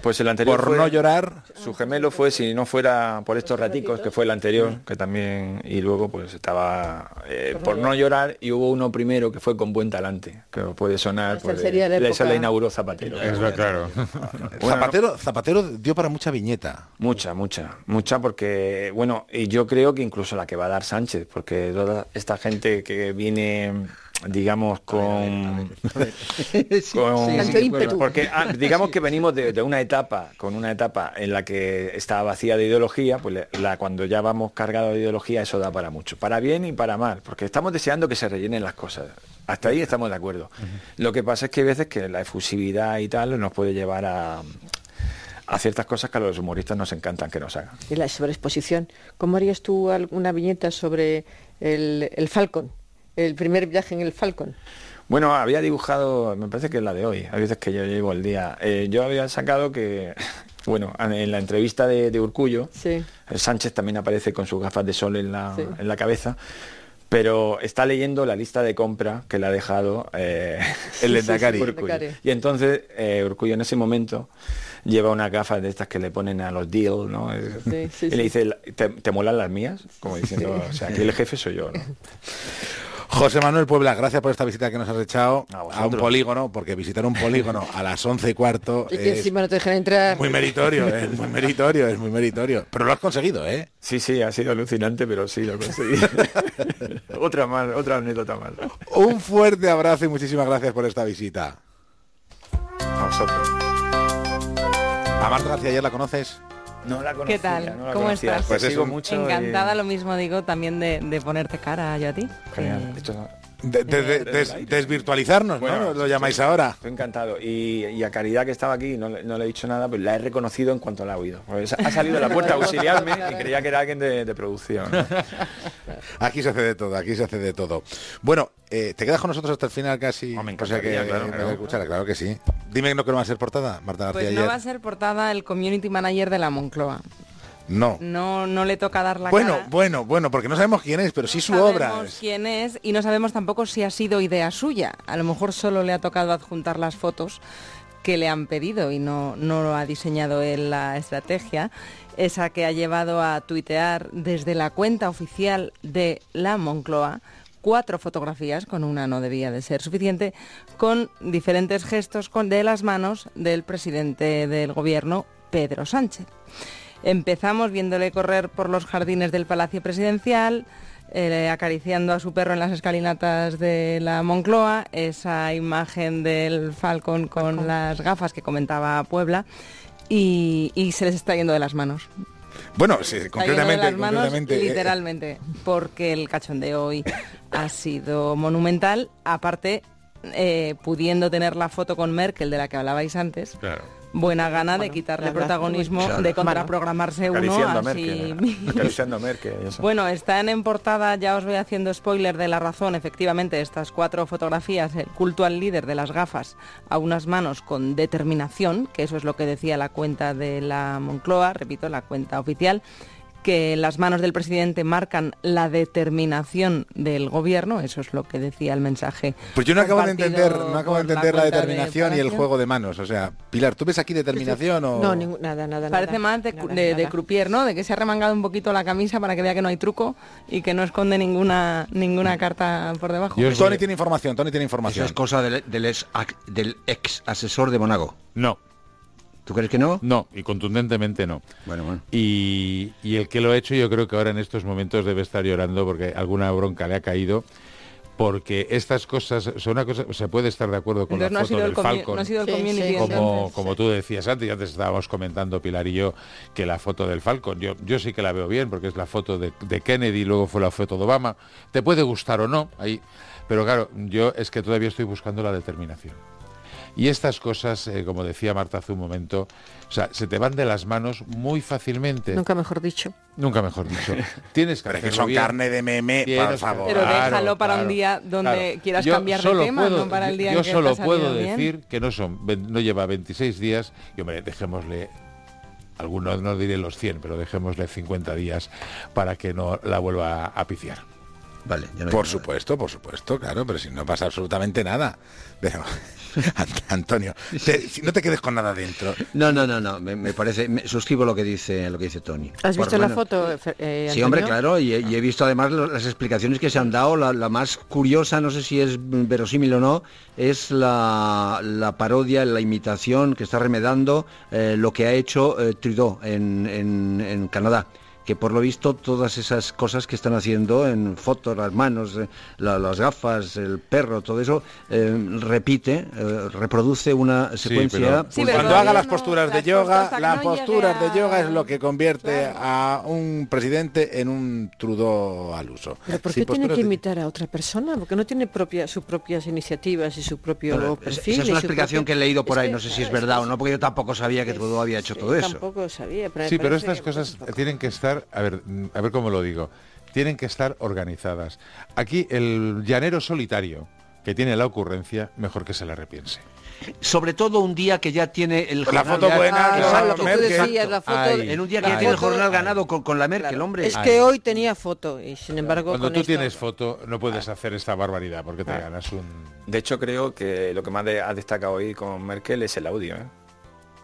Pues el anterior Por no llorar. Su gemelo fue Si no fuera por estos raticos, que fue el anterior, que también... Y luego, pues, estaba Por no llorar, y hubo uno primero que fue Con buen talante, que puede sonar... Pues, esa la inauguró Zapatero. Eso, claro. Bueno, Zapatero dio para mucha viñeta. Mucha, porque, bueno, y yo creo que incluso la que va a dar Sánchez, porque toda esta gente que viene... digamos con porque digamos que venimos de una etapa en la que estaba vacía de ideología, pues cuando ya vamos cargados de ideología eso da para mucho, para bien y para mal, porque estamos deseando que se rellenen las cosas, hasta ahí estamos de acuerdo. Lo que pasa es que hay veces que la efusividad y tal nos puede llevar a ciertas cosas que a los humoristas nos encantan que nos hagan. Y la sobreexposición, ¿cómo harías tú alguna viñeta sobre el Falcon? El primer viaje en el Falcon. Bueno, había dibujado, me parece que es la de hoy, hay veces que yo llevo el día. Yo había sacado que, bueno, en la entrevista de Urkullu, sí. Sánchez también aparece con sus gafas de sol en la cabeza, pero está leyendo la lista de compra que le ha dejado el Lehendakari. Y entonces Urkullu en ese momento lleva unas gafas de estas que le ponen a los deal, ¿no? Y le dice, ¿te molan las mías? Como diciendo, o sea, aquí el jefe soy yo, ¿no? José Manuel Puebla, gracias por esta visita que nos has echado A a un polígono, porque visitar un polígono a las 11:15 Y que es encima no te dejan entrar. muy meritorio, es muy meritorio. Pero lo has conseguido, ¿eh? Sí, ha sido alucinante, pero sí, lo conseguí. otra anécdota más. Un fuerte abrazo y muchísimas gracias por esta visita. A vosotros. ¿A Marta García ayer la conoces? No la conocía. ¿Qué tal? No la ¿Cómo conocía. estás? Pues Pues sigo es mucho. Encantada, lo mismo digo, también de ponerte cara yo a ti. Genial. Esto- Desvirtualizarnos, Bueno, ¿no? Lo llamáis ahora. Estoy encantado. Y a Caridad, que estaba aquí, no le he dicho nada, pero la he reconocido en cuanto la he oído. Pues ha salido de la puerta a auxiliarme y creía que era alguien de producción. ¿no? Aquí se hace de todo. Bueno, ¿te quedas con nosotros hasta el final casi? Oh, me O sea que encantaría, claro, me claro. voy a escuchar, claro que sí. Dime que no va a ser portada, Marta García Pues no ayer. va a ser portada el community manager de la Moncloa. No. No le toca dar la Bueno, cara. porque no sabemos quién es, pero sí su No obra. sabemos quién es y no sabemos tampoco si ha sido idea suya. A lo mejor solo le ha tocado adjuntar las fotos que le han pedido y no lo ha diseñado él la estrategia, esa que ha llevado a tuitear desde la cuenta oficial de la Moncloa 4 fotografías, con una no debía de ser suficiente, con diferentes gestos de las manos del presidente del gobierno, Pedro Sánchez. Empezamos viéndole correr por los jardines del Palacio Presidencial, acariciando a su perro en las escalinatas de la Moncloa, esa imagen del Falcon con las gafas que comentaba Puebla, y se les está yendo de las manos. Bueno, sí, Está yendo de las manos, concretamente. literalmente, porque el cachondeo hoy ha sido monumental, aparte pudiendo tener la foto con Merkel de la que hablabais antes. Claro. Buena gana de quitarle protagonismo, claro. de contraprogramarse uno Acariciando a así. Merkel. Acariciando a Merkel. y eso. Bueno, están en portada, ya os voy haciendo spoiler de La Razón, efectivamente, estas 4 fotografías, el culto al líder de las gafas a unas manos con determinación, que eso es lo que decía la cuenta de la Moncloa, repito, la cuenta oficial, que las manos del presidente marcan la determinación del gobierno, eso es lo que decía el mensaje. Pues yo no acabo de entender, compartido no acabo de por la entender la cuenta de determinación y el Palacio. juego de manos. O sea, Pilar, ¿tú ves aquí determinación o...? No, nada. Parece más de croupier, ¿no? De que se ha remangado un poquito la camisa para que vea que no hay truco y que no esconde ninguna carta por debajo. Tony tiene información. Eso es cosa del ex asesor de Monago. No. ¿Tú crees que no? No, y contundentemente no. Bueno. Y el que lo ha hecho yo creo que ahora en estos momentos debe estar llorando porque alguna bronca le ha caído, porque estas cosas son una cosa, se puede estar de acuerdo con Entonces la foto del Falcon. no ha sido el community. Como tú decías antes, y antes estábamos comentando Pilar y yo que la foto del Falcon, yo sí que la veo bien porque es la foto de Kennedy, luego fue la foto de Obama, te puede gustar o no, ahí, pero claro, yo es que todavía estoy buscando la determinación. Y estas cosas, como decía Marta hace un momento, o sea, se te van de las manos muy fácilmente. Nunca mejor dicho. Tienes que Pero es que hacerlo son bien. carne de meme, por favor. Pero déjalo para un día donde quieras cambiar de tema, no para el día en que Yo solo te ha puedo salido bien. decir que no lleva 26 días, y hombre, dejémosle, algunos no diré los 100, pero dejémosle 50 días para que no la vuelva a piciar. Vale, ya no Por supuesto, claro, pero si no pasa absolutamente nada. Pero, Antonio, no te quedes con nada dentro. No, me parece, suscribo lo que dice Tony. ¿Has visto la foto, Sí, Antonio? hombre, claro, y he visto además las explicaciones que se han dado. La más curiosa, no sé si es verosímil o no, es la parodia, la imitación que está remedando lo que ha hecho Trudeau en Canadá. Que por lo visto todas esas cosas que están haciendo en fotos, las manos, las gafas, el perro, todo eso, reproduce una secuencia. Sí, pero Cuando haga las no, posturas de las yoga, cosas las no posturas de llegue a- yoga es lo que convierte a un presidente en un Trudeau al uso. ¿Pero por Sí, qué tiene posturas que de- imitar a otra persona? Porque no tiene sus propias iniciativas y su propio Bueno, perfil. esa es y una su explicación propia- que he leído por Es ahí, que, no sé si es claro, verdad o no, porque yo tampoco sabía que Trudeau había hecho todo eso. Tampoco sabía. Pero me Sí, pero parece estas que- cosas tienen que estar, a ver cómo lo digo, tienen que estar organizadas. Aquí el llanero solitario que tiene la ocurrencia, mejor que se la repiense. Sobre todo un día que ya tiene el La jornal foto buena, ganado. claro, lo que tú Merkel. decías, la foto Ahí. En un día que la ya tiene el foto- jornal ganado con la Merkel, Claro, hombre. es que hoy tenía foto y sin embargo Cuando con tú esto- tienes foto no puedes hacer esta barbaridad porque te ganas un... De hecho, creo que lo que más ha destacado hoy con Merkel es el audio.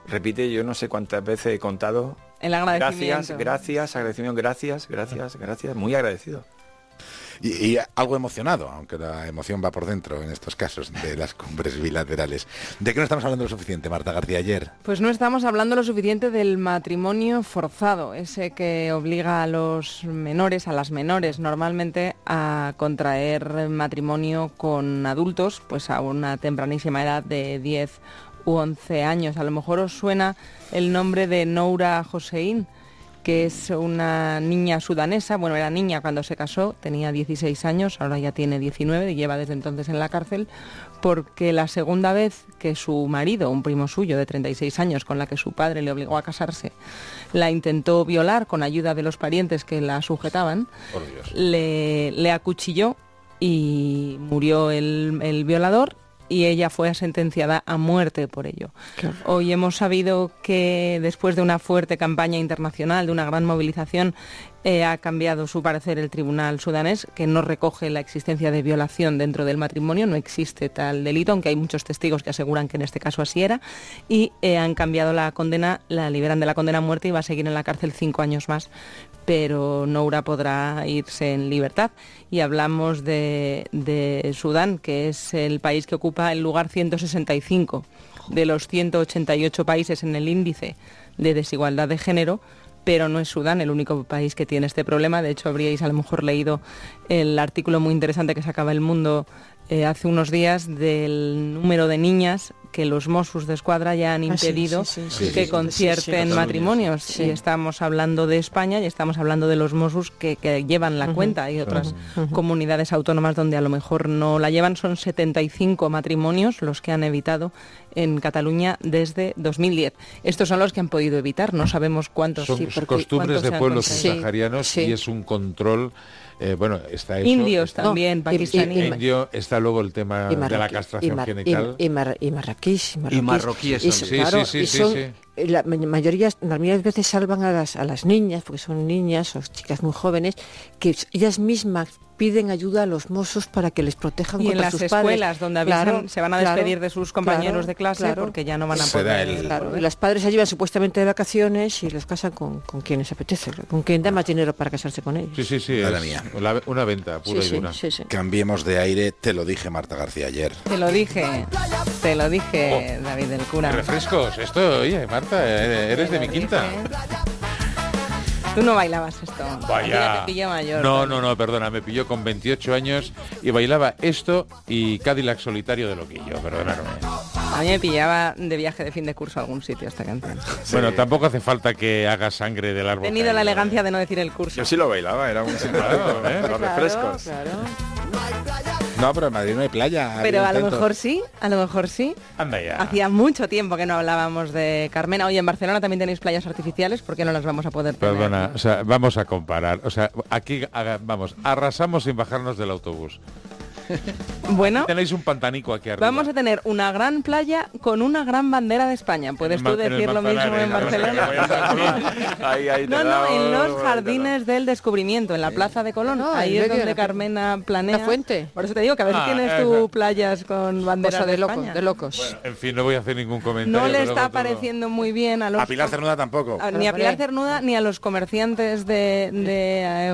Repite, yo no sé cuántas veces he contado. El agradecimiento. Gracias, agradecimiento, gracias, muy agradecido. Y algo emocionado, aunque la emoción va por dentro en estos casos de las cumbres bilaterales. ¿De qué no estamos hablando lo suficiente, Marta García, ayer? Pues no estamos hablando lo suficiente del matrimonio forzado, ese que obliga a los menores, a las menores normalmente, a contraer matrimonio con adultos, pues a una tempranísima edad de 10 u 11 años. A lo mejor os suena el nombre de Noura Hossein, que es una niña sudanesa. Bueno, era niña cuando se casó, tenía 16 años, ahora ya tiene 19 y lleva desde entonces en la cárcel, porque la segunda vez que su marido, un primo suyo de 36 años, con la que su padre le obligó a casarse, la intentó violar con ayuda de los parientes que la sujetaban, Por Dios. le acuchilló y murió el violador, y ella fue sentenciada a muerte por ello. Claro. Hoy hemos sabido que después de una fuerte campaña internacional, de una gran movilización, ha cambiado su parecer el tribunal sudanés, que no recoge la existencia de violación dentro del matrimonio, no existe tal delito, aunque hay muchos testigos que aseguran que en este caso así era, y han cambiado la condena, la liberan de la condena a muerte y va a seguir en la cárcel 5 años más, pero Noura podrá irse en libertad. Y hablamos de Sudán, que es el país que ocupa el lugar 165 de los 188 países en el índice de desigualdad de género, pero no es Sudán el único país que tiene este problema. De hecho, habríais a lo mejor leído el artículo muy interesante que sacaba El Mundo hace unos días del número de niñas que los Mossos de Escuadra ya han impedido que concierten matrimonios. Y estamos hablando de España y estamos hablando de los Mossos que llevan la cuenta. Hay otras comunidades autónomas donde a lo mejor no la llevan. Son 75 matrimonios los que han evitado en Cataluña desde 2010. Estos son los que han podido evitar, no sabemos cuántos. Son costumbres de pueblos subsaharianos y es un control. Bueno, está eso. Indios también, pakistaníes. Indio, está luego el tema de la castración genital. Y marroquíes. Y marroquíes también. Sí. La mayoría, las mayores veces salvan a las niñas, porque son niñas o chicas muy jóvenes, que ellas mismas piden ayuda a los Mossos para que les protejan contra sus padres. Y en las escuelas, donde avisan, se van a despedir de sus compañeros de clase porque ya no van a poder... Y los padres se llevan supuestamente de vacaciones y los casan con quien les apetece, con quien da más dinero para casarse con ellos. Sí, Madre mía. Una venta pura y dura. Sí. Cambiemos de aire, te lo dije, Marta García, ayer. Te lo dije, David del Cura. Refrescos, esto, oye, Marta, eres de mi quinta. Tú no bailabas esto. Vaya. Te pilló mayor. No, perdona, me pilló con 28 años y bailaba esto y Cadillac Solitario de Loquillo, perdonadme. A mí me pillaba de viaje de fin de curso a algún sitio esta canción. Bueno, tampoco hace falta que hagas sangre del árbol. He tenido la elegancia de no decir el curso. Yo sí lo bailaba, era un simpático, los refrescos. Claro. No, pero en Madrid no hay playa. Pero a lo mejor sí. Anda ya. Hacía mucho tiempo que no hablábamos de Carmena. Oye, en Barcelona también tenéis playas artificiales, ¿por qué no las vamos a poder tener? Perdona, o sea, vamos a comparar. O sea, aquí, vamos, arrasamos sin bajarnos del autobús. Bueno, tenéis un pantanico aquí arriba. Vamos a tener una gran playa con una gran bandera de España. ¿Puedes tú decir lo mismo en Barcelona? En los jardines del descubrimiento, en la Plaza de Colón. Ahí es donde Carmena planea. La fuente. Por eso te digo que a ver si tienes tú playas con bandera de España. De locos. Bueno, en fin, no voy a hacer ningún comentario. No le está pareciendo muy bien a Pilar Cernuda tampoco. Ni a Pilar Cernuda ni a los comerciantes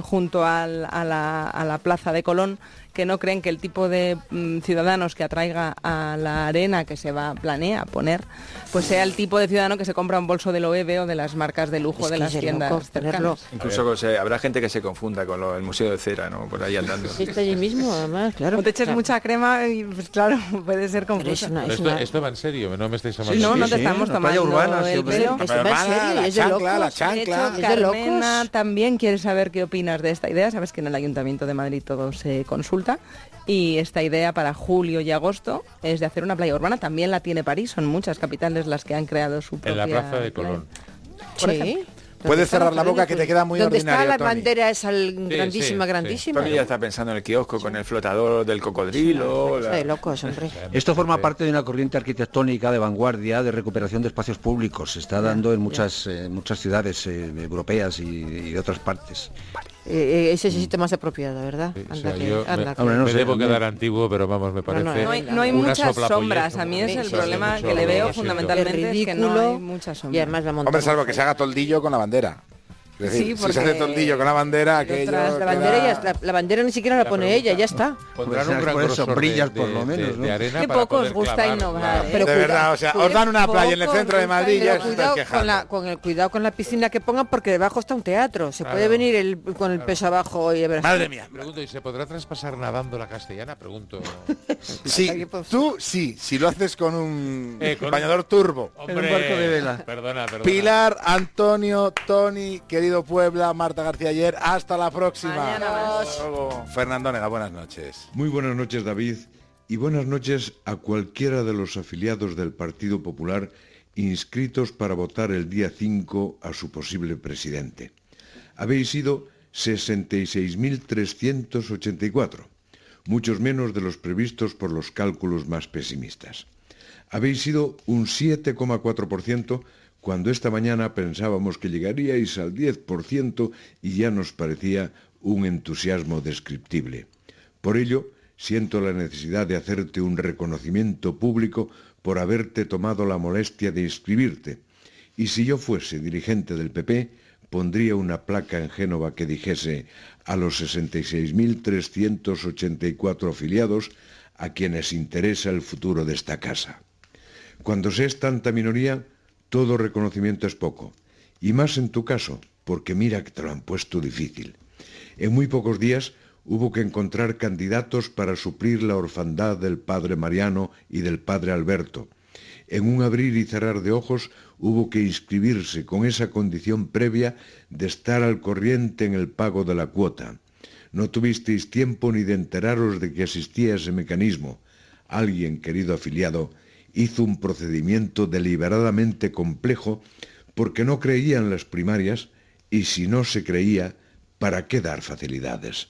junto a la Plaza de Colón, que no creen que el tipo de ciudadanos que atraiga a la arena que se planea poner, pues sea el tipo de ciudadano que se compra un bolso del Loewe o de las marcas de lujo de las tiendas cercanas. Incluso habrá gente que se confunda con el Museo de Cera, ¿no? Por ahí andando. Sí, está allí mismo, además, claro. No te eches mucha crema y, pues claro, puede ser confuso. Esto va en serio, no me estáis llamando. No te estamos tomando el pelo. La chancla. De hecho, Carmena también quiere saber qué opinas de esta idea. Sabes que en el Ayuntamiento de Madrid todo se consulta. Y esta idea para julio y agosto es de hacer una playa urbana. También la tiene París, son muchas capitales las que han creado su propia en la Plaza de Colón. Sí. Puedes cerrar la boca que te queda muy ordinario, ¿Dónde está la Tony? bandera esa grandísima? Tony ya está pensando en el kiosco con el flotador del cocodrilo. Está de locos, hombre. Esto forma parte de una corriente arquitectónica de vanguardia de recuperación de espacios públicos. Se está dando en muchas ciudades europeas y de otras partes. Ese sitio más apropiado, ¿verdad? Me debo quedar antiguo, pero vamos, me parece. No hay muchas sombras. A mí es el problema que le veo fundamentalmente, es que no hay muchas sombras. Y además Hombre, salvo que se haga toldillo con la bandera. Es decir, Sí, porque si se hace toldillo con la bandera, aquello la bandera ni siquiera la pone ella, ya está. Pondrán un Pues gran por eso, grosor brillas por lo menos, ¿no? de arena Qué para poco os poder gusta clavar innovar, la- ¿eh? Pero de verdad, o sea, os dan una playa en el centro de Madrid y ya os estáis cuidado quejando. con el cuidado con la piscina que pongan, porque debajo está un teatro. Se puede venir con el peso abajo y verás. Madre mía. Pregunto, ¿y se podrá traspasar nadando la Castellana? Pregunto. Sí, tú sí, si lo haces con un Con bañador turbo. Hombre, un barco de vela. Perdona. Pilar, Antonio, Tony, querido Puebla, Marta García Ayer, hasta la próxima. Mañana más. Hasta luego. Fernando Nega, buenas noches. Muy buenas noches, David, y buenas noches a cualquiera de los afiliados del Partido Popular inscritos para votar el día 5 a su posible presidente. Habéis sido 66.384, muchos menos de los previstos por los cálculos más pesimistas. Habéis sido un 7,4%, cuando esta mañana pensábamos que llegaríais al 10% y ya nos parecía un entusiasmo descriptible. Por ello, siento la necesidad de hacerte un reconocimiento público por haberte tomado la molestia de inscribirte. Y si yo fuese dirigente del PP, pondría una placa en Génova que dijese: a los 66.384 afiliados a quienes interesa el futuro de esta casa. Cuando se es tanta minoría, todo reconocimiento es poco, y más en tu caso, porque mira que te lo han puesto difícil. En muy pocos días hubo que encontrar candidatos para suplir la orfandad del padre Mariano y del padre Alberto. En un abrir y cerrar de ojos hubo que inscribirse con esa condición previa de estar al corriente en el pago de la cuota. No tuvisteis tiempo ni de enteraros de que existía ese mecanismo. Alguien, querido afiliado, hizo un procedimiento deliberadamente complejo porque no creía en las primarias, y si no se creía, ¿para qué dar facilidades?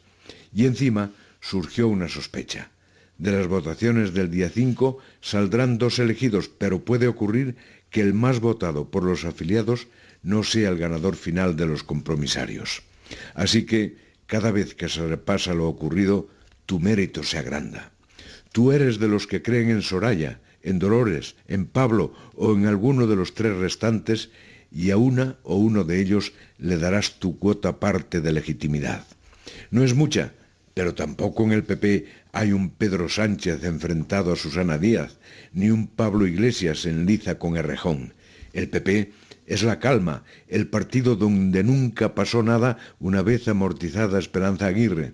Y encima surgió una sospecha. De las votaciones del día 5 saldrán 2 elegidos, pero puede ocurrir que el más votado por los afiliados no sea el ganador final de los compromisarios. Así que, cada vez que se repasa lo ocurrido, tu mérito se agranda. Tú eres de los que creen en Soraya, en Dolores, en Pablo o en alguno de los 3 restantes, y a una o uno de ellos le darás tu cuota parte de legitimidad. No es mucha, pero tampoco en el PP hay un Pedro Sánchez enfrentado a Susana Díaz, ni un Pablo Iglesias en liza con Errejón. El PP es la calma, el partido donde nunca pasó nada una vez amortizada Esperanza Aguirre.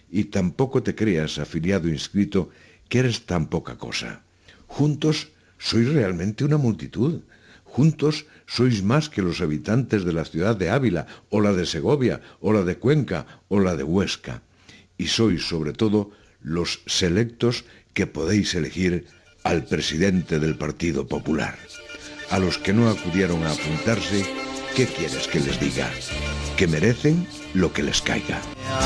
Y tampoco te creas, afiliado inscrito, que eres tan poca cosa. Juntos sois realmente una multitud. Juntos sois más que los habitantes de la ciudad de Ávila, o la de Segovia, o la de Cuenca, o la de Huesca. Y sois, sobre todo, los selectos que podéis elegir al presidente del Partido Popular. A los que no acudieron a apuntarse, ¿qué quieres que les diga? Que merecen lo que les caiga.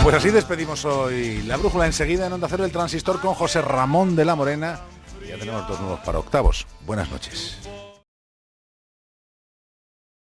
Pues así despedimos hoy La Brújula. Enseguida en Onda Cero, El Transistor con José Ramón de la Morena. Ya tenemos 2 nuevos para octavos. Buenas noches.